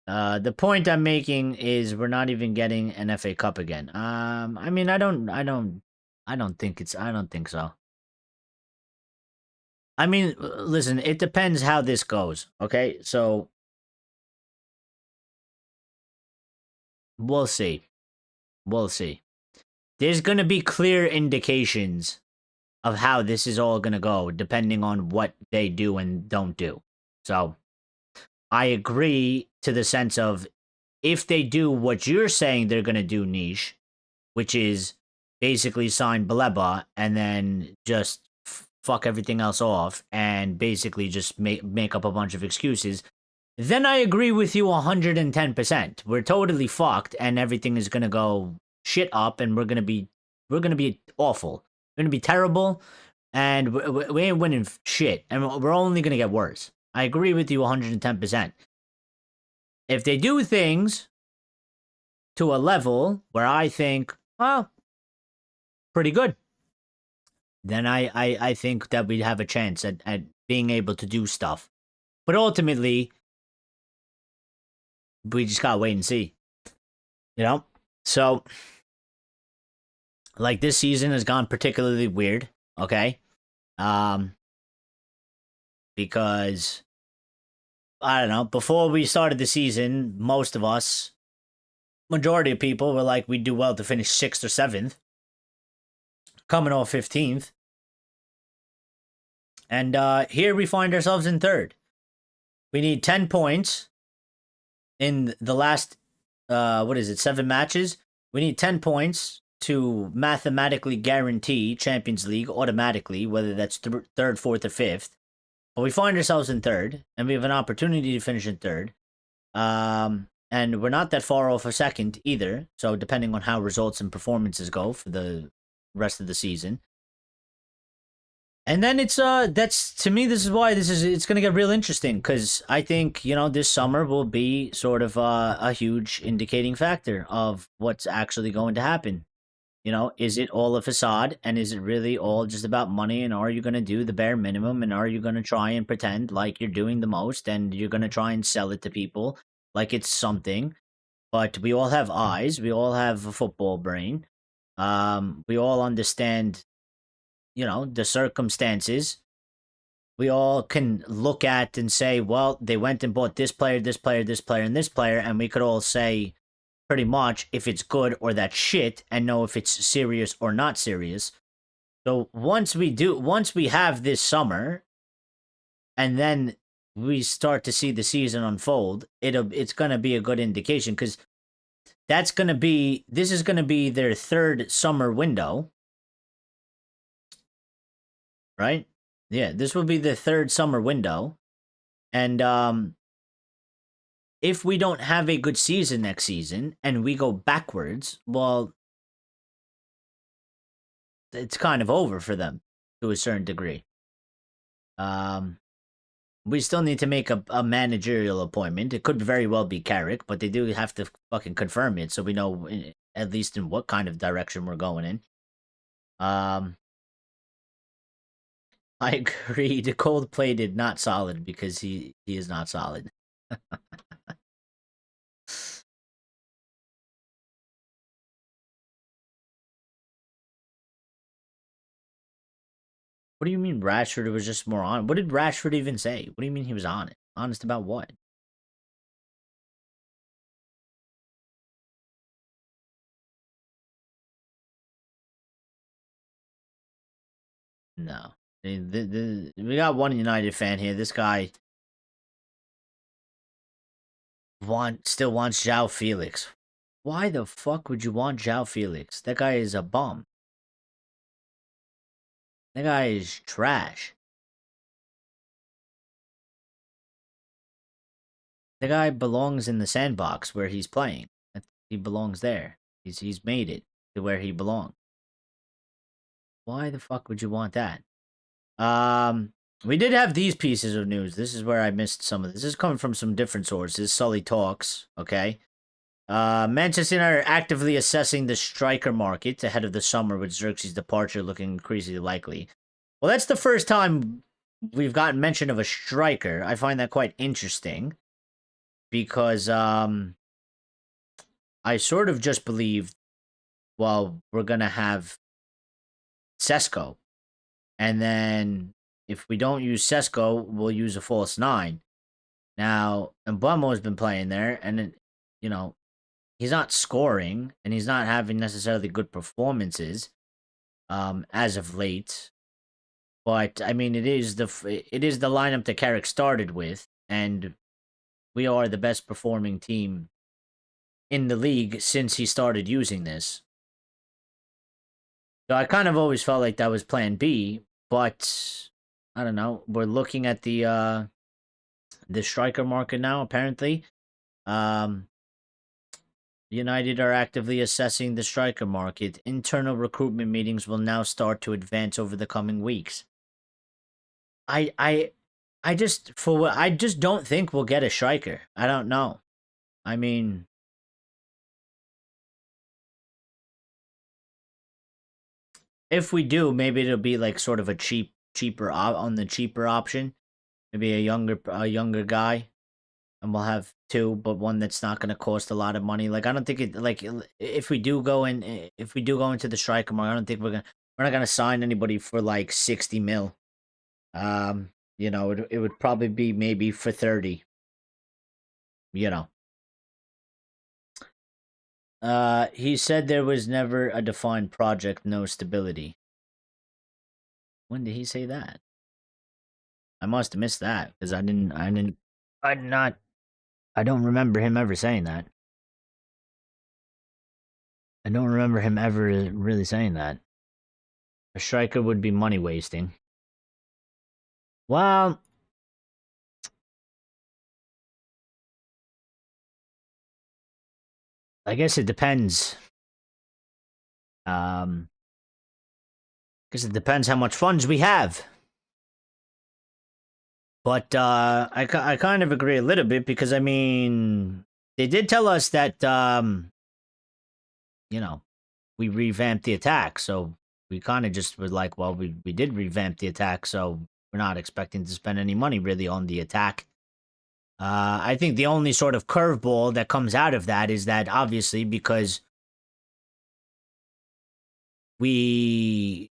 the point I'm making is we're not even getting an FA Cup again. I mean, I don't think so. I mean, listen, it depends how this goes, okay? So we'll see. There's going to be clear indications of how this is all going to go depending on what they do and don't do. So I agree to the sense of if they do what you're saying they're going to do, Niche, which is basically sign Baleba and then just fuck everything else off and basically just make up a bunch of excuses, then I agree with you 110%. We're totally fucked and everything is going to go shit up and we're going to be awful. We're going to be terrible and we ain't winning shit and we're only going to get worse. I agree with you 110%. If they do things to a level where I think, well, pretty good, then I think that we'd have a chance at being able to do stuff. But ultimately, we just gotta wait and see. So, like, this season has gone particularly weird, okay? Because I don't know, before we started the season, most of us, majority of people were like, we'd do well to finish 6th or 7th, coming off 15th. And here we find ourselves in 3rd. We need 10 points in the last, 7 matches. We need 10 points to mathematically guarantee Champions League automatically, whether that's 3rd, 4th, or 5th. But we find ourselves in 3rd, and we have an opportunity to finish in 3rd. And we're not that far off a 2nd either. So depending on how results and performances go for the rest of the season. And then that's, to me, this is why it's going to get real interesting, because I think, this summer will be sort of a huge indicating factor of what's actually going to happen. Is it all a facade, and is it really all just about money, and are you going to do the bare minimum, and are you going to try and pretend like you're doing the most, and you're going to try and sell it to people like it's something? But we all have eyes, we all have a football brain, we all understand the circumstances. We all can look at and say, well, they went and bought this player, this player, this player, and this player, and we could all say pretty much if it's good or that's shit, and know if it's serious or not serious. So once we have this summer, and then we start to see the season unfold, it's gonna be a good indication, because this is gonna be their 3rd summer window. Right? Yeah, this will be the 3rd summer window. And if we don't have a good season next season and we go backwards, well, it's kind of over for them to a certain degree. We still need to make a managerial appointment. It could very well be Carrick, but they do have to fucking confirm it so we know at least in what kind of direction we're going in. I agree. The Coldplay did not solid because he is not solid. What do you mean Rashford was just more on? What did Rashford even say? What do you mean he was on it? Honest about what? No. We got one United fan here. This guy still wants João Felix. Why the fuck would you want João Felix? That guy is a bum. That guy is trash. The guy belongs in the sandbox where he's playing. He belongs there. He's made it to where he belongs. Why the fuck would you want that? We did have these pieces of news. This is where I missed some of this. This is coming from some different sources. Sully Talks, okay? Manchester United are actively assessing the striker market ahead of the summer, with Xerxes' departure looking increasingly likely. Well, that's the first time we've gotten mention of a striker. I find that quite interesting, because I sort of just believed, well, we're gonna have Sesko, and then if we don't use Sesko, we'll use a false 9. Now, Mbeumo's been playing there, and he's not scoring, and he's not having necessarily good performances as of late. But I mean, it is the lineup that Carrick started with, and we are the best performing team in the league since he started using this. So I kind of always felt like that was plan B, but I don't know. We're looking at the striker market now, apparently. United are actively assessing the striker market. Internal recruitment meetings will now start to advance over the coming weeks. I just don't think we'll get a striker. I don't know. I mean, if we do, maybe it'll be like sort of a cheaper option. Maybe a younger guy, and we'll have 2, but one that's not going to cost a lot of money. Like, I don't think if we do go into the striker market, I don't think we're not gonna sign anybody for like 60 mil. It would probably be maybe for 30. you know. He said there was never a defined project, no stability. When did he say that? I must have missed that because I don't remember him ever saying that. I don't remember him ever really saying that. A striker would be money wasting. Well, I guess it depends. Because it depends how much funds we have. But I kind of agree a little bit because, I mean, they did tell us that, you know, we revamped the attack. So we kind of just were like, well, we did revamp the attack. So we're not expecting to spend any money really on the attack. I think the only sort of curveball that comes out of that is that obviously because we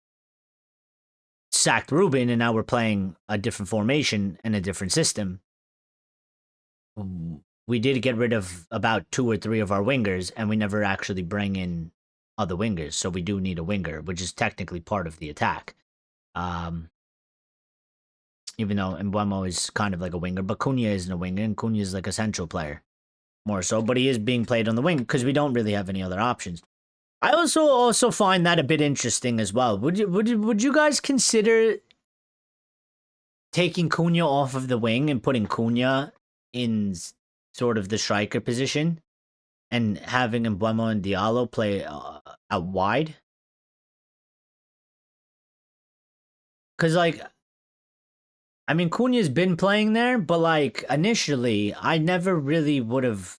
sacked Ruben and now we're playing a different formation and a different system, we did get rid of about 2 or 3 of our wingers and we never actually bring in other wingers. So we do need a winger, which is technically part of the attack. Even though Mbeumo is kind of like a winger, but Cunha isn't a winger, and Cunha is like a central player, more so. But he is being played on the wing because we don't really have any other options. I also find that a bit interesting as well. Would you guys consider taking Cunha off of the wing and putting Cunha in sort of the striker position, and having Mbeumo and Diallo play out wide? Because like, I mean, Cunha's been playing there, but like initially, I never really would have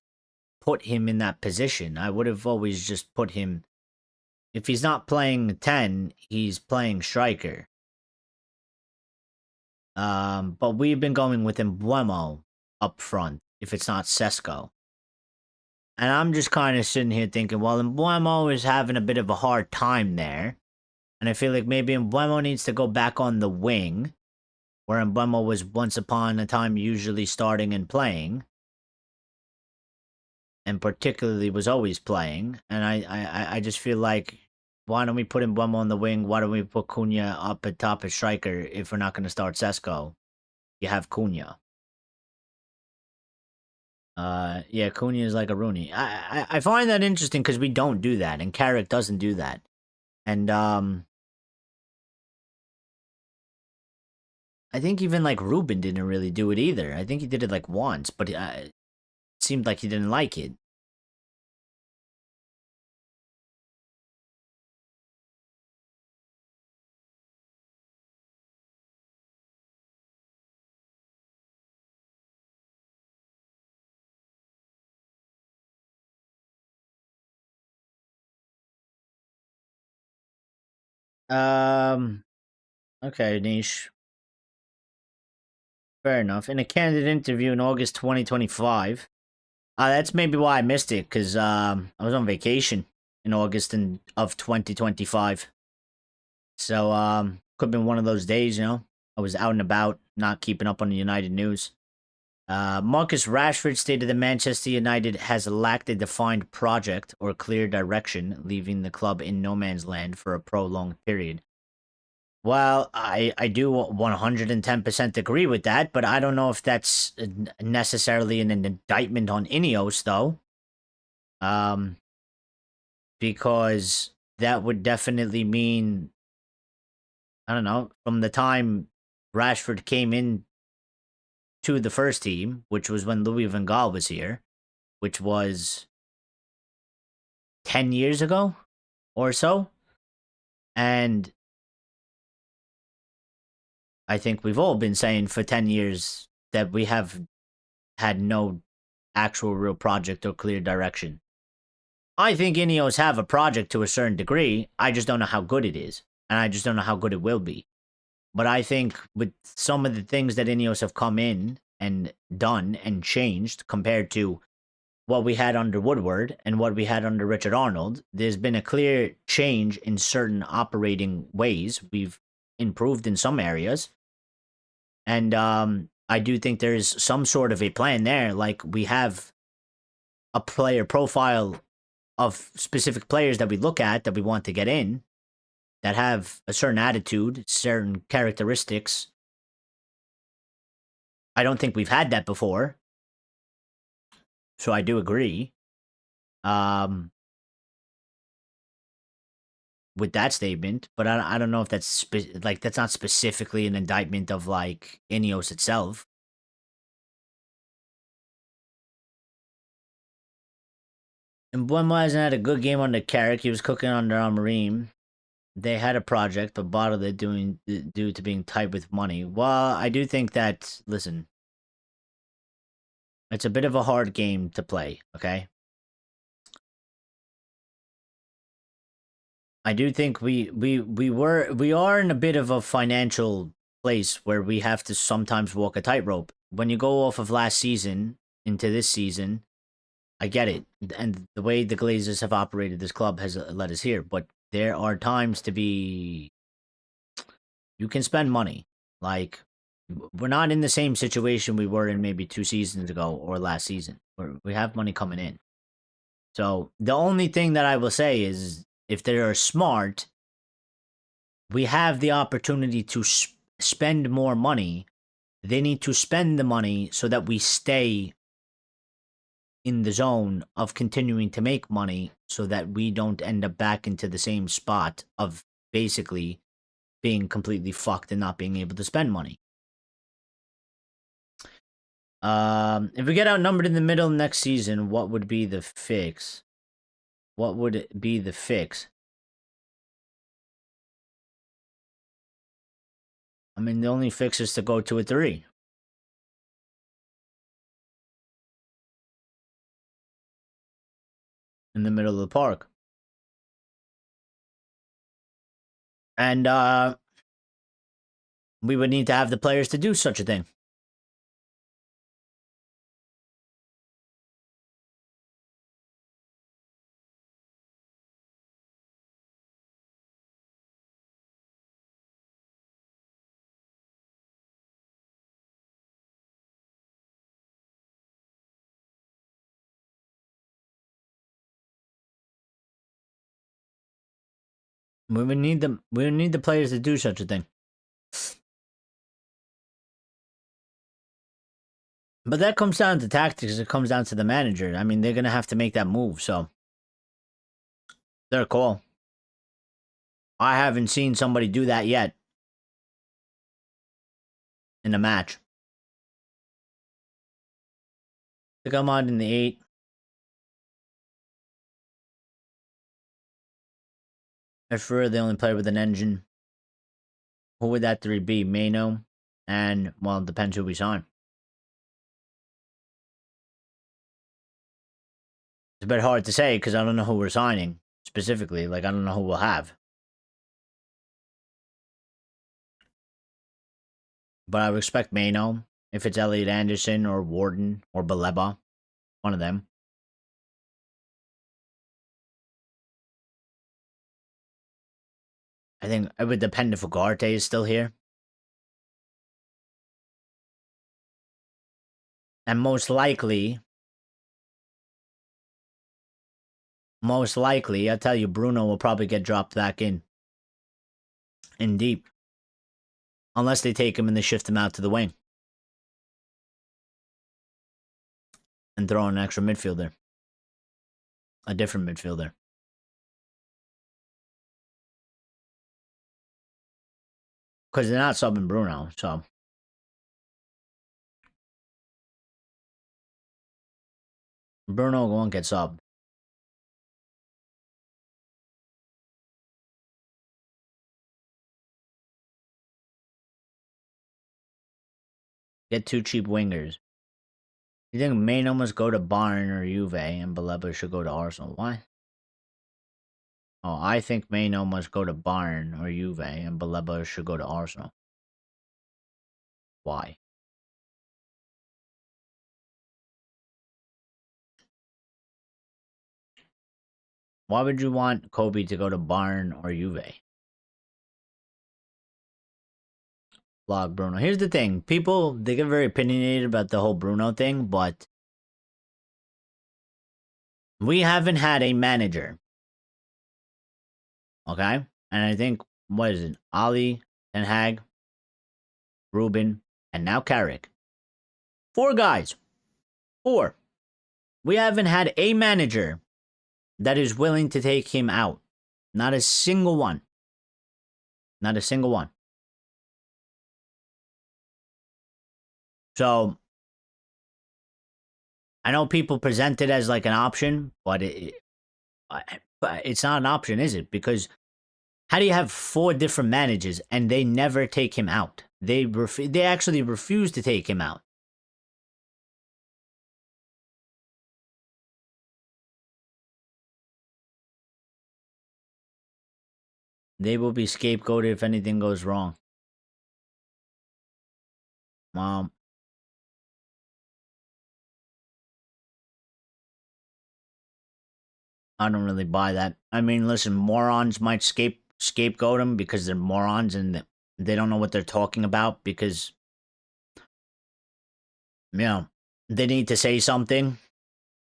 put him in that position. I would have always just put him, if he's not playing 10, he's playing striker. But we've been going with Mbeumo up front if it's not Sesko. And I'm just kind of sitting here thinking, well, Mbeumo is having a bit of a hard time there. And I feel like maybe Mbeumo needs to go back on the wing, where Mbeumo was once upon a time usually starting and playing, and particularly was always playing. And I just feel like, why don't we put Mbeumo on the wing? Why don't we put Cunha up at top as striker if we're not going to start Sesko? You have Cunha. Yeah, Cunha is like a Rooney. I find that interesting because we don't do that, and Carrick doesn't do that. And I think even like Ruben didn't really do it either. I think he did it like once, but it seemed like he didn't like it. Okay, Niche. Fair enough. In a candid interview in August 2025, that's maybe why I missed it, because I was on vacation in August of 2025. So could have been one of those days, you know. I was out and about, not keeping up on the United news. Marcus Rashford stated that Manchester United has lacked a defined project or clear direction, leaving the club in no man's land for a prolonged period. Well, I do 110% agree with that, but I don't know if that's necessarily an indictment on Ineos, though. Because that would definitely mean, I don't know, from the time Rashford came in to the first team, which was when Louis van Gaal was here, which was 10 years ago or so. And I think we've all been saying for 10 years that we have had no actual real project or clear direction. I think Ineos have a project to a certain degree. I just don't know how good it is. And I just don't know how good it will be. But I think with some of the things that Ineos have come in and done and changed compared to what we had under Woodward and what we had under Richard Arnold, there's been a clear change in certain operating ways. We've improved in some areas. And I do think there's some sort of a plan there. Like, we have a player profile of specific players that we look at that we want to get in that have a certain attitude, certain characteristics. I don't think we've had that before. So I do agree. With that statement, but I don't know if that's that's not specifically an indictment of like Ineos itself. And Buemo hasn't had a good game under Carrick. He was cooking under Amorim. They had a project, but bottled it due to being tight with money. Well, I do think that, listen, it's a bit of a hard game to play, okay? I do think we are in a bit of a financial place where we have to sometimes walk a tightrope. When you go off of last season into this season, I get it. And the way the Glazers have operated this club has led us here. But there are times to be... You can spend money. Like, we're not in the same situation we were in maybe 2 seasons ago or last season. We have money coming in. So, the only thing that I will say is, if they are smart, we have the opportunity to spend more money. They need to spend the money so that we stay in the zone of continuing to make money so that we don't end up back into the same spot of basically being completely fucked and not being able to spend money. If we get outnumbered in the middle next season, what would be the fix? What would it be the fix? I mean, the only fix is to go to a 3. In the middle of the park. And we would need to have the players to do such a thing. We would need the players to do such a thing. But that comes down to tactics. It comes down to the manager. I mean, they're going to have to make that move, so their call. I haven't seen somebody do that yet in a match. To come on in the 8. If we're the only player with an engine, who would that 3 be? Mainoo? And, well, it depends who we sign. It's a bit hard to say because I don't know who we're signing specifically. Like, I don't know who we'll have. But I would expect Mainoo. If it's Elliot Anderson or Wharton or Baleba. One of them. I think it would depend if Ugarte is still here. And most likely, I tell you, Bruno will probably get dropped back in deep. Unless they take him and they shift him out to the wing. And throw in an extra midfielder. A different midfielder. Because they're not subbing Bruno, so. Bruno won't get subbed. Get 2 cheap wingers. You think Mainoo must go to Bayern or Juve and Baleba should go to Arsenal? Why? Oh, I think Mainoo must go to Bayern or Juve and Baleba should go to Arsenal. Why? Why would you want Kobbie to go to Bayern or Juve? Vlog Bruno. Here's the thing. People, they get very opinionated about the whole Bruno thing, but We haven't had a manager. Okay? And I think, what is it? Ali, Ten Hag, Ruben, and now Carrick. 4 guys. 4. We haven't had a manager that is willing to take him out. Not a single one. Not a single one. So, I know people present it as like an option, but it's not an option, is it? Because how do you have 4 different managers and they never take him out? They actually refuse to take him out. They will be scapegoated if anything goes wrong. I don't really buy that. I mean, listen, morons might scapegoat them because they're morons and they don't know what they're talking about because, you know, they need to say something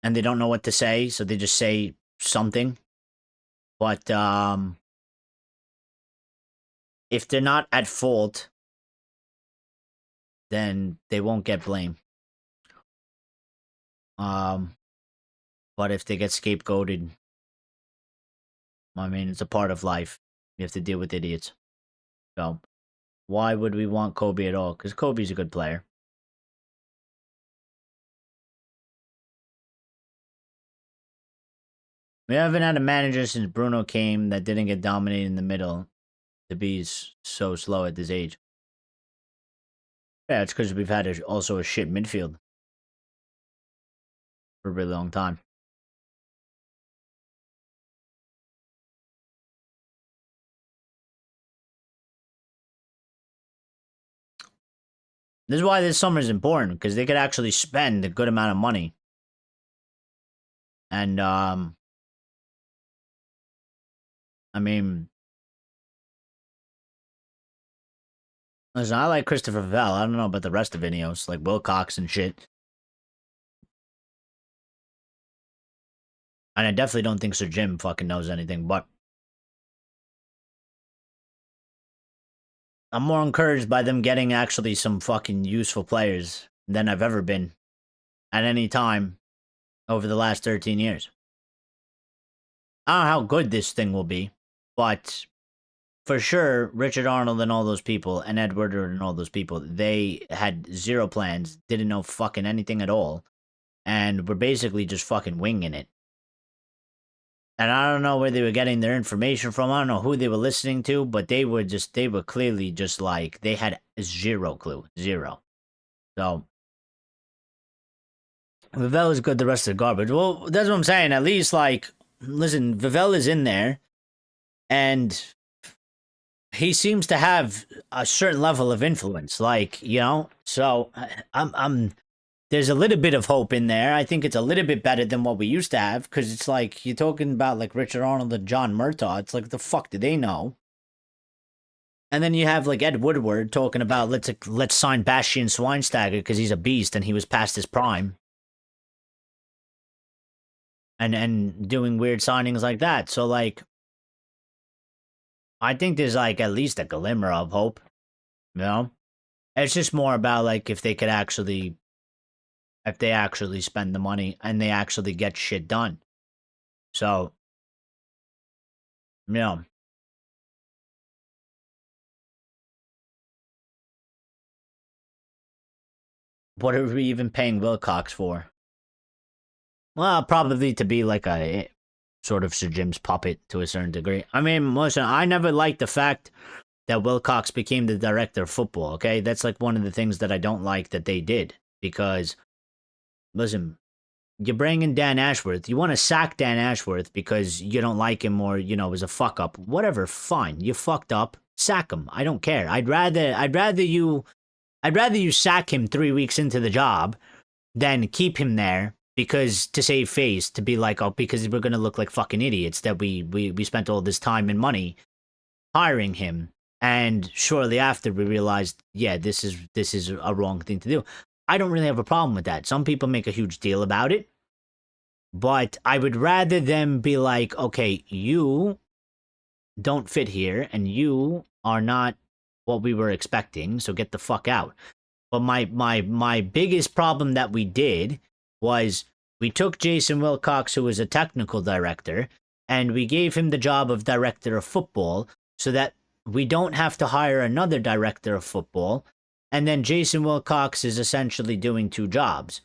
and they don't know what to say, so they just say something. But if they're not at fault, then they won't get blamed. But if they get scapegoated, I mean, it's a part of life. You have to deal with idiots. So, why would we want Kobbie at all? Because Kobbie's a good player. We haven't had a manager since Bruno came that didn't get dominated in the middle to be so slow at this age. Yeah, it's because we've had also a shit midfield for a really long time. This is why this summer is important, because they could actually spend a good amount of money. And, I mean, listen, I like Christopher Vell. I don't know about the rest of Ineos, like Wilcox and shit. And I definitely don't think Sir Jim fucking knows anything, but I'm more encouraged by them getting actually some fucking useful players than I've ever been at any time over the last 13 years. I don't know how good this thing will be, but for sure, Richard Arnold and all those people, and Ed Woodward and all those people, they had 0 plans, didn't know fucking anything at all, and were basically just fucking winging it. And I don't know where they were getting their information from. I don't know who they were listening to, but they were clearly just like, they had 0 clue. 0. So, Vivell is good, the rest of the garbage. Well, that's what I'm saying. At least, like, listen, Vivell is in there, and he seems to have a certain level of influence, like, you know. So there's a little bit of hope in there. I think it's a little bit better than what we used to have, because it's like you're talking about like Richard Arnold and John Murtaugh. It's like, the fuck do they know? And then you have like Ed Woodward talking about let's sign Bastian Schweinsteiger because he's a beast and he was past his prime. And doing weird signings like that. So like, I think there's like at least a glimmer of hope. You know? It's just more about like if they actually spend the money and they actually get shit done. So, you know. What are we even paying Wilcox for? Well, probably to be like a sort of Sir Jim's puppet to a certain degree. I mean, listen, I never liked the fact that Wilcox became the director of football, okay? That's like one of the things that I don't like that they did. Because, listen, you bring in Dan Ashworth. You want to sack Dan Ashworth because you don't like him or, you know, was a fuck up. Whatever, fine. You fucked up. Sack him. I don't care. I'd rather you sack him 3 weeks into the job than keep him there because to save face, to be like, oh, because we're going to look like fucking idiots that we spent all this time and money hiring him. And shortly after we realized, yeah, this is a wrong thing to do. I don't really have a problem with that. Some people make a huge deal about it. But I would rather them be like, okay, you don't fit here and you are not what we were expecting, so get the fuck out. But my biggest problem that we did was we took Jason Wilcox, who was a technical director, and we gave him the job of director of football so that we don't have to hire another director of football. And then Jason Wilcox is essentially doing two jobs.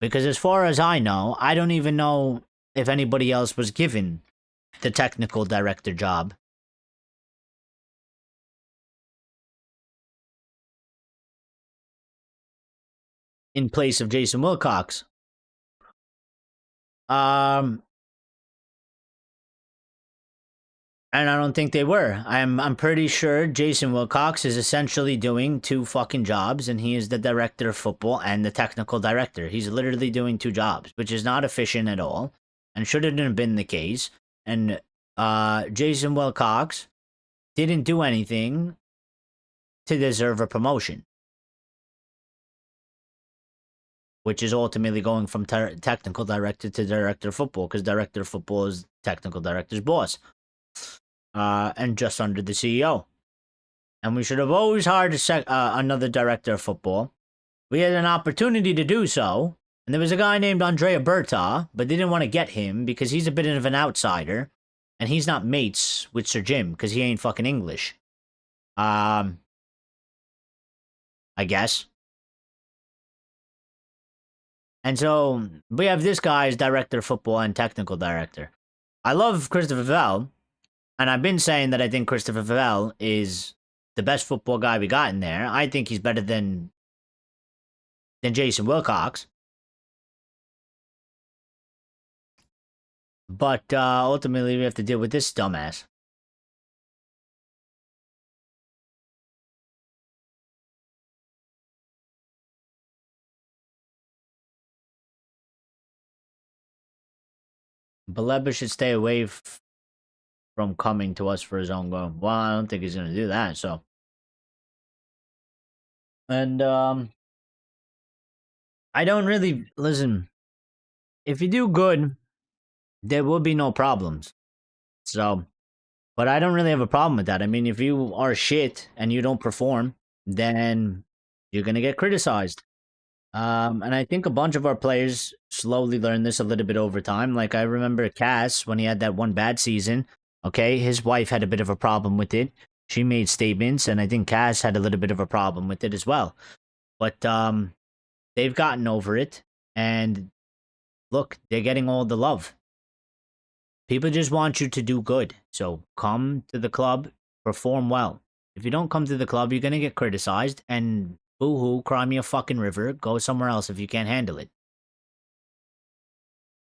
Because as far as I know, I don't even know if anybody else was given the technical director job. In place of Jason Wilcox. And I don't think they were. I'm pretty sure Jason Wilcox is essentially doing two fucking jobs, and he is the director of football and the technical director. He's literally doing two jobs, which is not efficient at all, and shouldn't have been the case. And Jason Wilcox didn't do anything to deserve a promotion, which is ultimately going from technical director to director of football, because director of football is technical director's boss. And just under the CEO. And we should have always hired another director of football. We had an opportunity to do so, and there was a guy named Andrea Berta, but they didn't want to get him because he's a bit of an outsider, and he's not mates with Sir Jim because he ain't fucking English. I guess. And so we have this guy as director of football and technical director. I love Christopher Vell. And I've been saying that I think Christopher Vell is the best football guy we got in there. I think he's better than Jason Wilcox. But ultimately, we have to deal with this dumbass. Baleba should stay away from coming to us for his own goal. Well, I don't think he's going to do that, so. And, I don't really, listen, if you do good, there will be no problems. So, but I don't really have a problem with that. I mean, if you are shit and you don't perform, then you're going to get criticized. And I think a bunch of our players slowly learn this a little bit over time. Like, I remember Cass, when he had that one bad season, okay, his wife had a bit of a problem with it. She made statements, and I think Cass had a little bit of a problem with it as well. But they've gotten over it, and look, they're getting all the love. People just want you to do good. So come to the club, perform well. If you don't come to the club, you're going to get criticized, and boo-hoo, cry me a fucking river, go somewhere else if you can't handle it.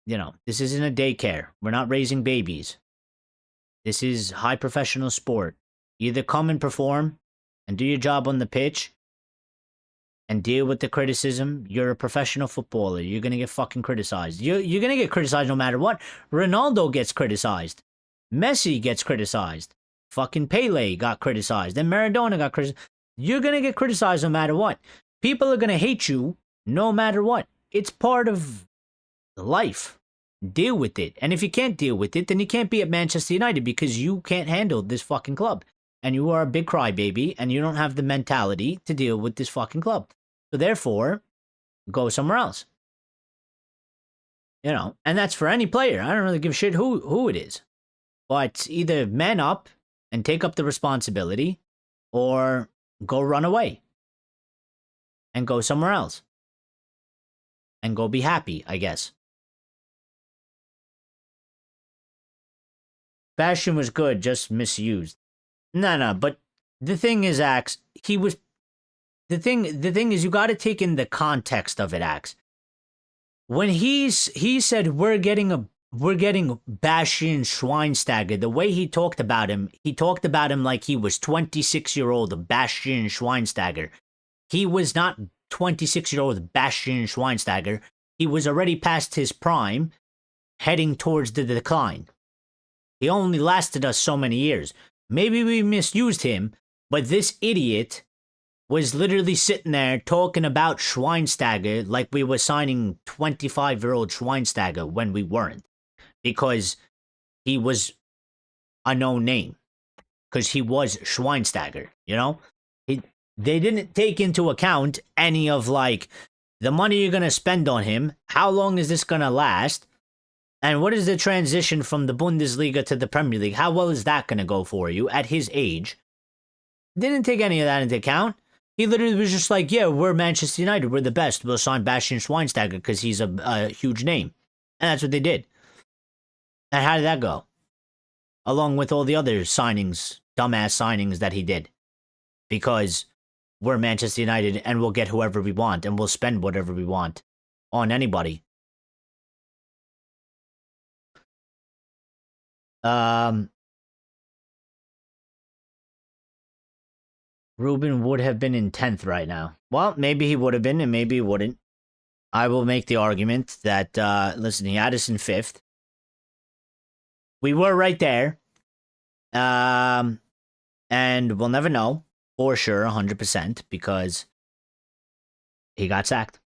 You know, this isn't a daycare. We're not raising babies. This is high professional sport. Either come and perform and do your job on the pitch and deal with the criticism. You're a professional footballer. You're going to get fucking criticized. You're going to get criticized no matter what. Ronaldo gets criticized. Messi gets criticized. Fucking Pele got criticized. And Maradona got criticized. You're going to get criticized no matter what. People are going to hate you no matter what. It's part of life. Deal with it. And if you can't deal with it, then you can't be at Manchester United because you can't handle this fucking club. And you are a big crybaby and you don't have the mentality to deal with this fucking club. So therefore, go somewhere else. You know, and that's for any player. I don't really give a shit who it is. But either man up and take up the responsibility or go run away and go somewhere else and go be happy, I guess. Bastion was good, just misused. No, but the thing is, Axe, he was... The thing is, you got to take in the context of it, Axe. When he said, we're getting Bastian Schweinsteiger, the way he talked about him like he was 26-year-old Bastian Schweinsteiger. He was not 26-year-old Bastian Schweinsteiger. He was already past his prime, heading towards the decline. He only lasted us so many years. Maybe we misused him, but this idiot was literally sitting there talking about Schweinsteiger like we were signing 25-year-old Schweinsteiger when we weren't. Because he was a known name. Because he was Schweinsteiger, you know? They didn't take into account any of, like, the money you're going to spend on him. How long is this going to last? And what is the transition from the Bundesliga to the Premier League? How well is that going to go for you at his age? Didn't take any of that into account. He literally was just like, yeah, we're Manchester United. We're the best. We'll sign Bastian Schweinsteiger because he's a huge name. And that's what they did. And how did that go? Along with all the other signings, dumbass signings that he did. Because we're Manchester United and we'll get whoever we want and we'll spend whatever we want on anybody. Ruben would have been in 10th right now. Well, maybe he would have been and maybe he wouldn't. I will make the argument that, listen, he had us in 5th. We were right there. And we'll never know for sure 100% because he got sacked.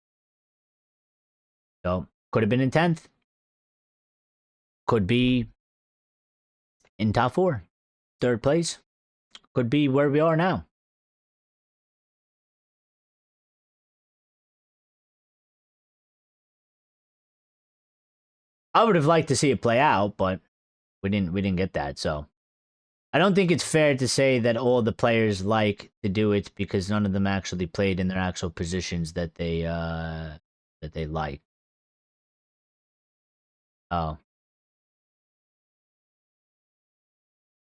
So, could have been in 10th. Could be in top 4. 3rd place. Could be where we are now. I would have liked to see it play out, but we didn't get that, so I don't think it's fair to say that all the players like to do it because none of them actually played in their actual positions that they like. Oh.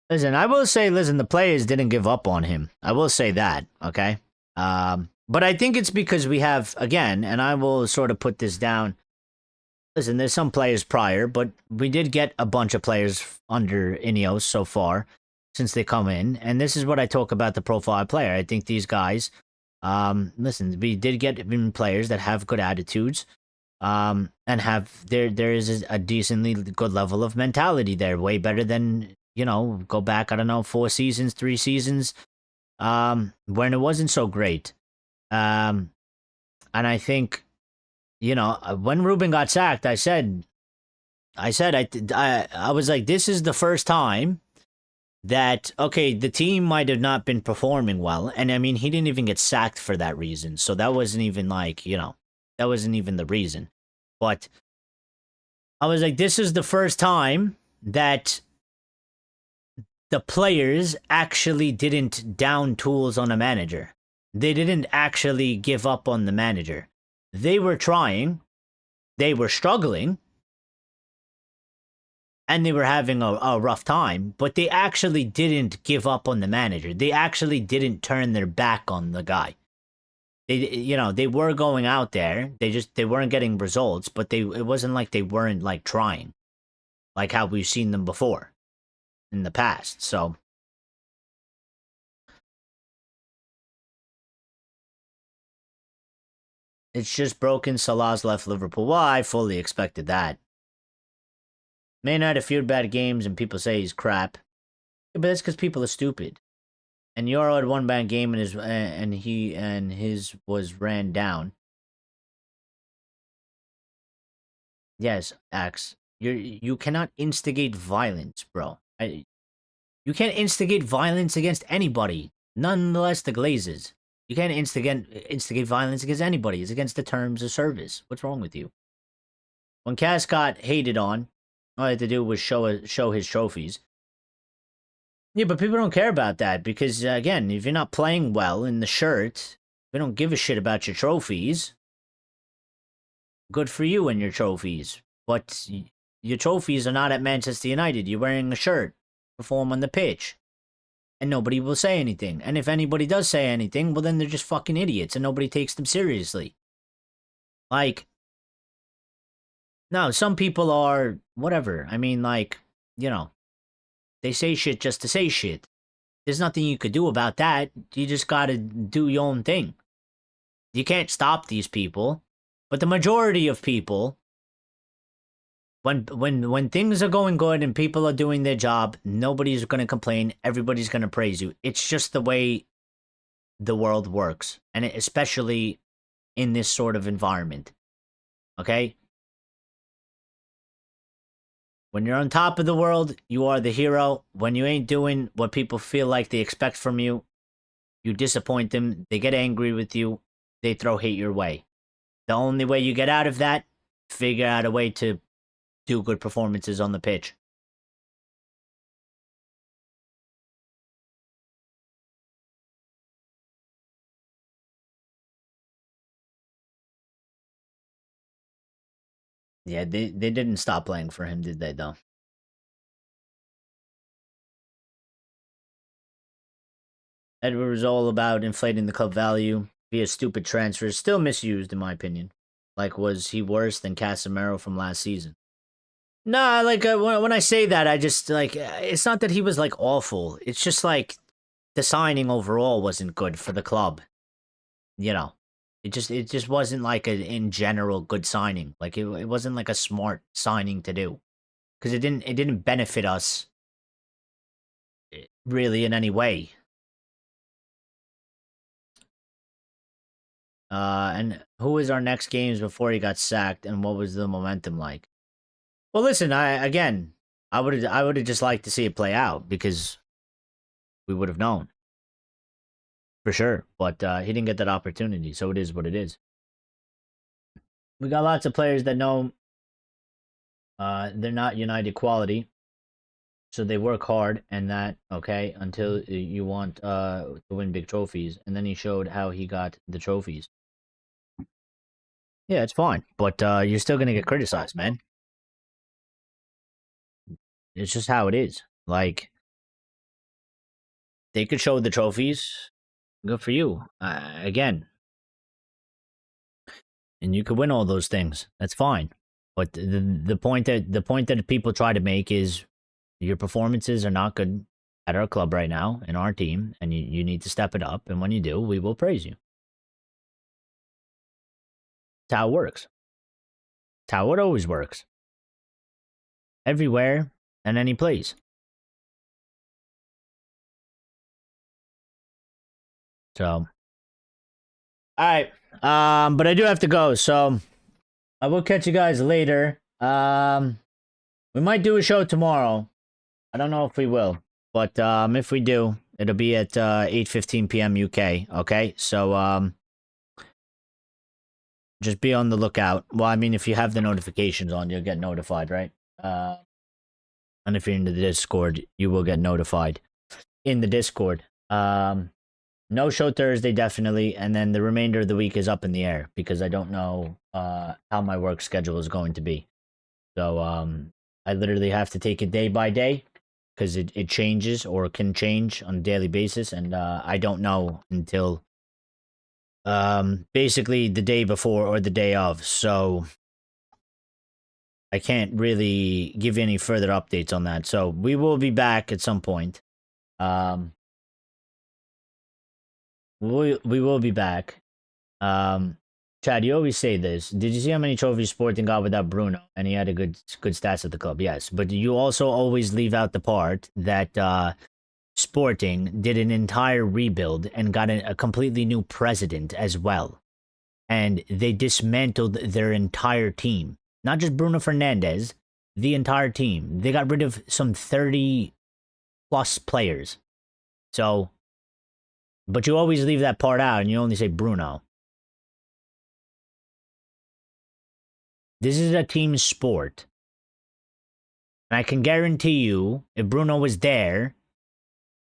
Listen, I will say, the players didn't give up on him. I will say that, okay? But I think it's because we have, again, and I will sort of put this down. Listen, there's some players prior, but we did get a bunch of players under Ineos so far since they come in. And this is what I talk about the profile player. I think these guys, listen, we did get players that have good attitudes and have, there is a decently good level of mentality there. Way better than, go back, I don't know, 4 seasons, 3 seasons when it wasn't so great. And I think, when Ruben got sacked, I was like, this is the first time that, okay, the team might have not been performing well. And I mean, he didn't even get sacked for that reason. So that wasn't even like, that wasn't even the reason. But I was like, this is the first time that the players actually didn't down tools on a manager. They didn't actually give up on the manager. They were trying, they were struggling, and they were having a rough time, but they actually didn't give up on the manager. They actually didn't turn their back on the guy. They were going out there. They weren't getting results, but it wasn't like they weren't like trying, like how we've seen them before in the past. So it's just broken. Salah's left Liverpool. Well, I fully expected that. Man had a few bad games and people say he's crap. Yeah, but that's because people are stupid. And Euro had one bad game and his was ran down. Yes, Axe. You cannot instigate violence, bro. You can't instigate violence against anybody. Nonetheless, the Glazers. You can't instigate violence against anybody. It's against the terms of service. What's wrong with you? When Cass got hated on, all I had to do was show his trophies. Yeah, but people don't care about that because, again, if you're not playing well in the shirt, we don't give a shit about your trophies. Good for you and your trophies. But your trophies are not at Manchester United. You're wearing a shirt. Perform on the pitch. And nobody will say anything. And if anybody does say anything, well, then they're just fucking idiots and nobody takes them seriously. Like, no, some people are whatever. I mean, like, they say shit just to say shit. There's nothing you could do about that. You just gotta do your own thing. You can't stop these people. But the majority of people, when things are going good and people are doing their job, nobody's gonna complain. Everybody's gonna praise you. It's just the way the world works, and especially in this sort of environment. Okay? When you're on top of the world, you are the hero. When you ain't doing what people feel like they expect from you, you disappoint them, they get angry with you, they throw hate your way. The only way you get out of that, figure out a way to do good performances on the pitch. Yeah, they didn't stop playing for him, did they, though? Edward was all about inflating the club value via stupid transfers, still misused, in my opinion. Like, was he worse than Casemiro from last season? Nah, like, when I say that, I just, like, it's not that he was, like, awful. It's just, like, the signing overall wasn't good for the club. You know, it just wasn't, like, in general, good signing. Like, it wasn't, like, a smart signing to do. Because it didn't benefit us really in any way. And who was our next games before he got sacked, and what was the momentum like? Well, listen, I would have just liked to see it play out because we would have known for sure. But he didn't get that opportunity, so it is what it is. We got lots of players that know they're not United quality, so they work hard, and that okay until you want to win big trophies, and then he showed how he got the trophies. Yeah, it's fine, but you're still gonna get criticized, man. It's just how it is. Like, they could show the trophies. Good for you. Again. And you could win all those things. That's fine. But the point that people try to make is your performances are not good at our club right now, in our team, and you need to step it up. And when you do, we will praise you. That's how it works. That's how it always works. Everywhere and any place. So, all right. But I do have to go, so I will catch you guys later. We might do a show tomorrow. I don't know if we will, but if we do, it'll be at 8:15 p.m. UK. Okay, so just be on the lookout. Well, I mean, if you have the notifications on, you'll get notified, right? And if you're into the Discord, you will get notified in the Discord. No show Thursday, definitely, and then the remainder of the week is up in the air because I don't know how my work schedule is going to be. So I literally have to take it day by day because it changes or can change on a daily basis, and I don't know until basically the day before or the day of. So I can't really give any further updates on that. So we will be back at some point. We will be back. Chad, you always say this. Did you see how many trophies Sporting got without Bruno? And he had a good stats at the club. Yes, but you also always leave out the part that Sporting did an entire rebuild and got a completely new president as well. And they dismantled their entire team. Not just Bruno Fernandes, the entire team. They got rid of some 30 plus players. So, but you always leave that part out and you only say Bruno. This is a team sport. And I can guarantee you, if Bruno was there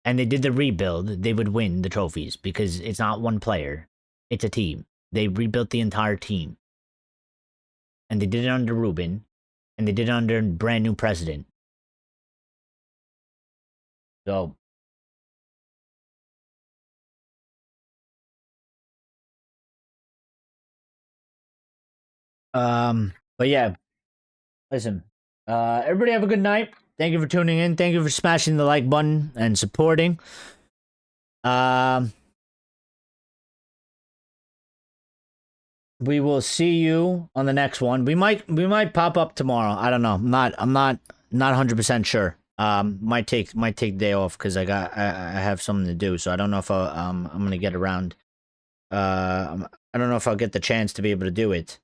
and they did the rebuild, they would win the trophies because it's not one player. It's a team. They rebuilt the entire team. And they did it under Ruben. And they did it under a brand new president. So. But yeah. Listen. Everybody have a good night. Thank you for tuning in. Thank you for smashing the like button and supporting. We will see you on the next one. We might pop up tomorrow. I don't know. I'm not 100% sure. Might take day off because I have something to do. So I don't know if I'm gonna get around. I don't know if I'll get the chance to be able to do it.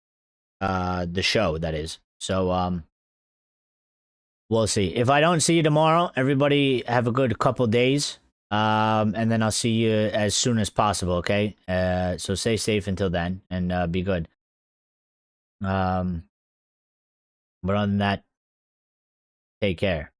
The show, that is. So we'll see. If I don't see you tomorrow, everybody have a good couple days. And then I'll see you as soon as possible. Okay. So stay safe until then and be good. But other than that, take care.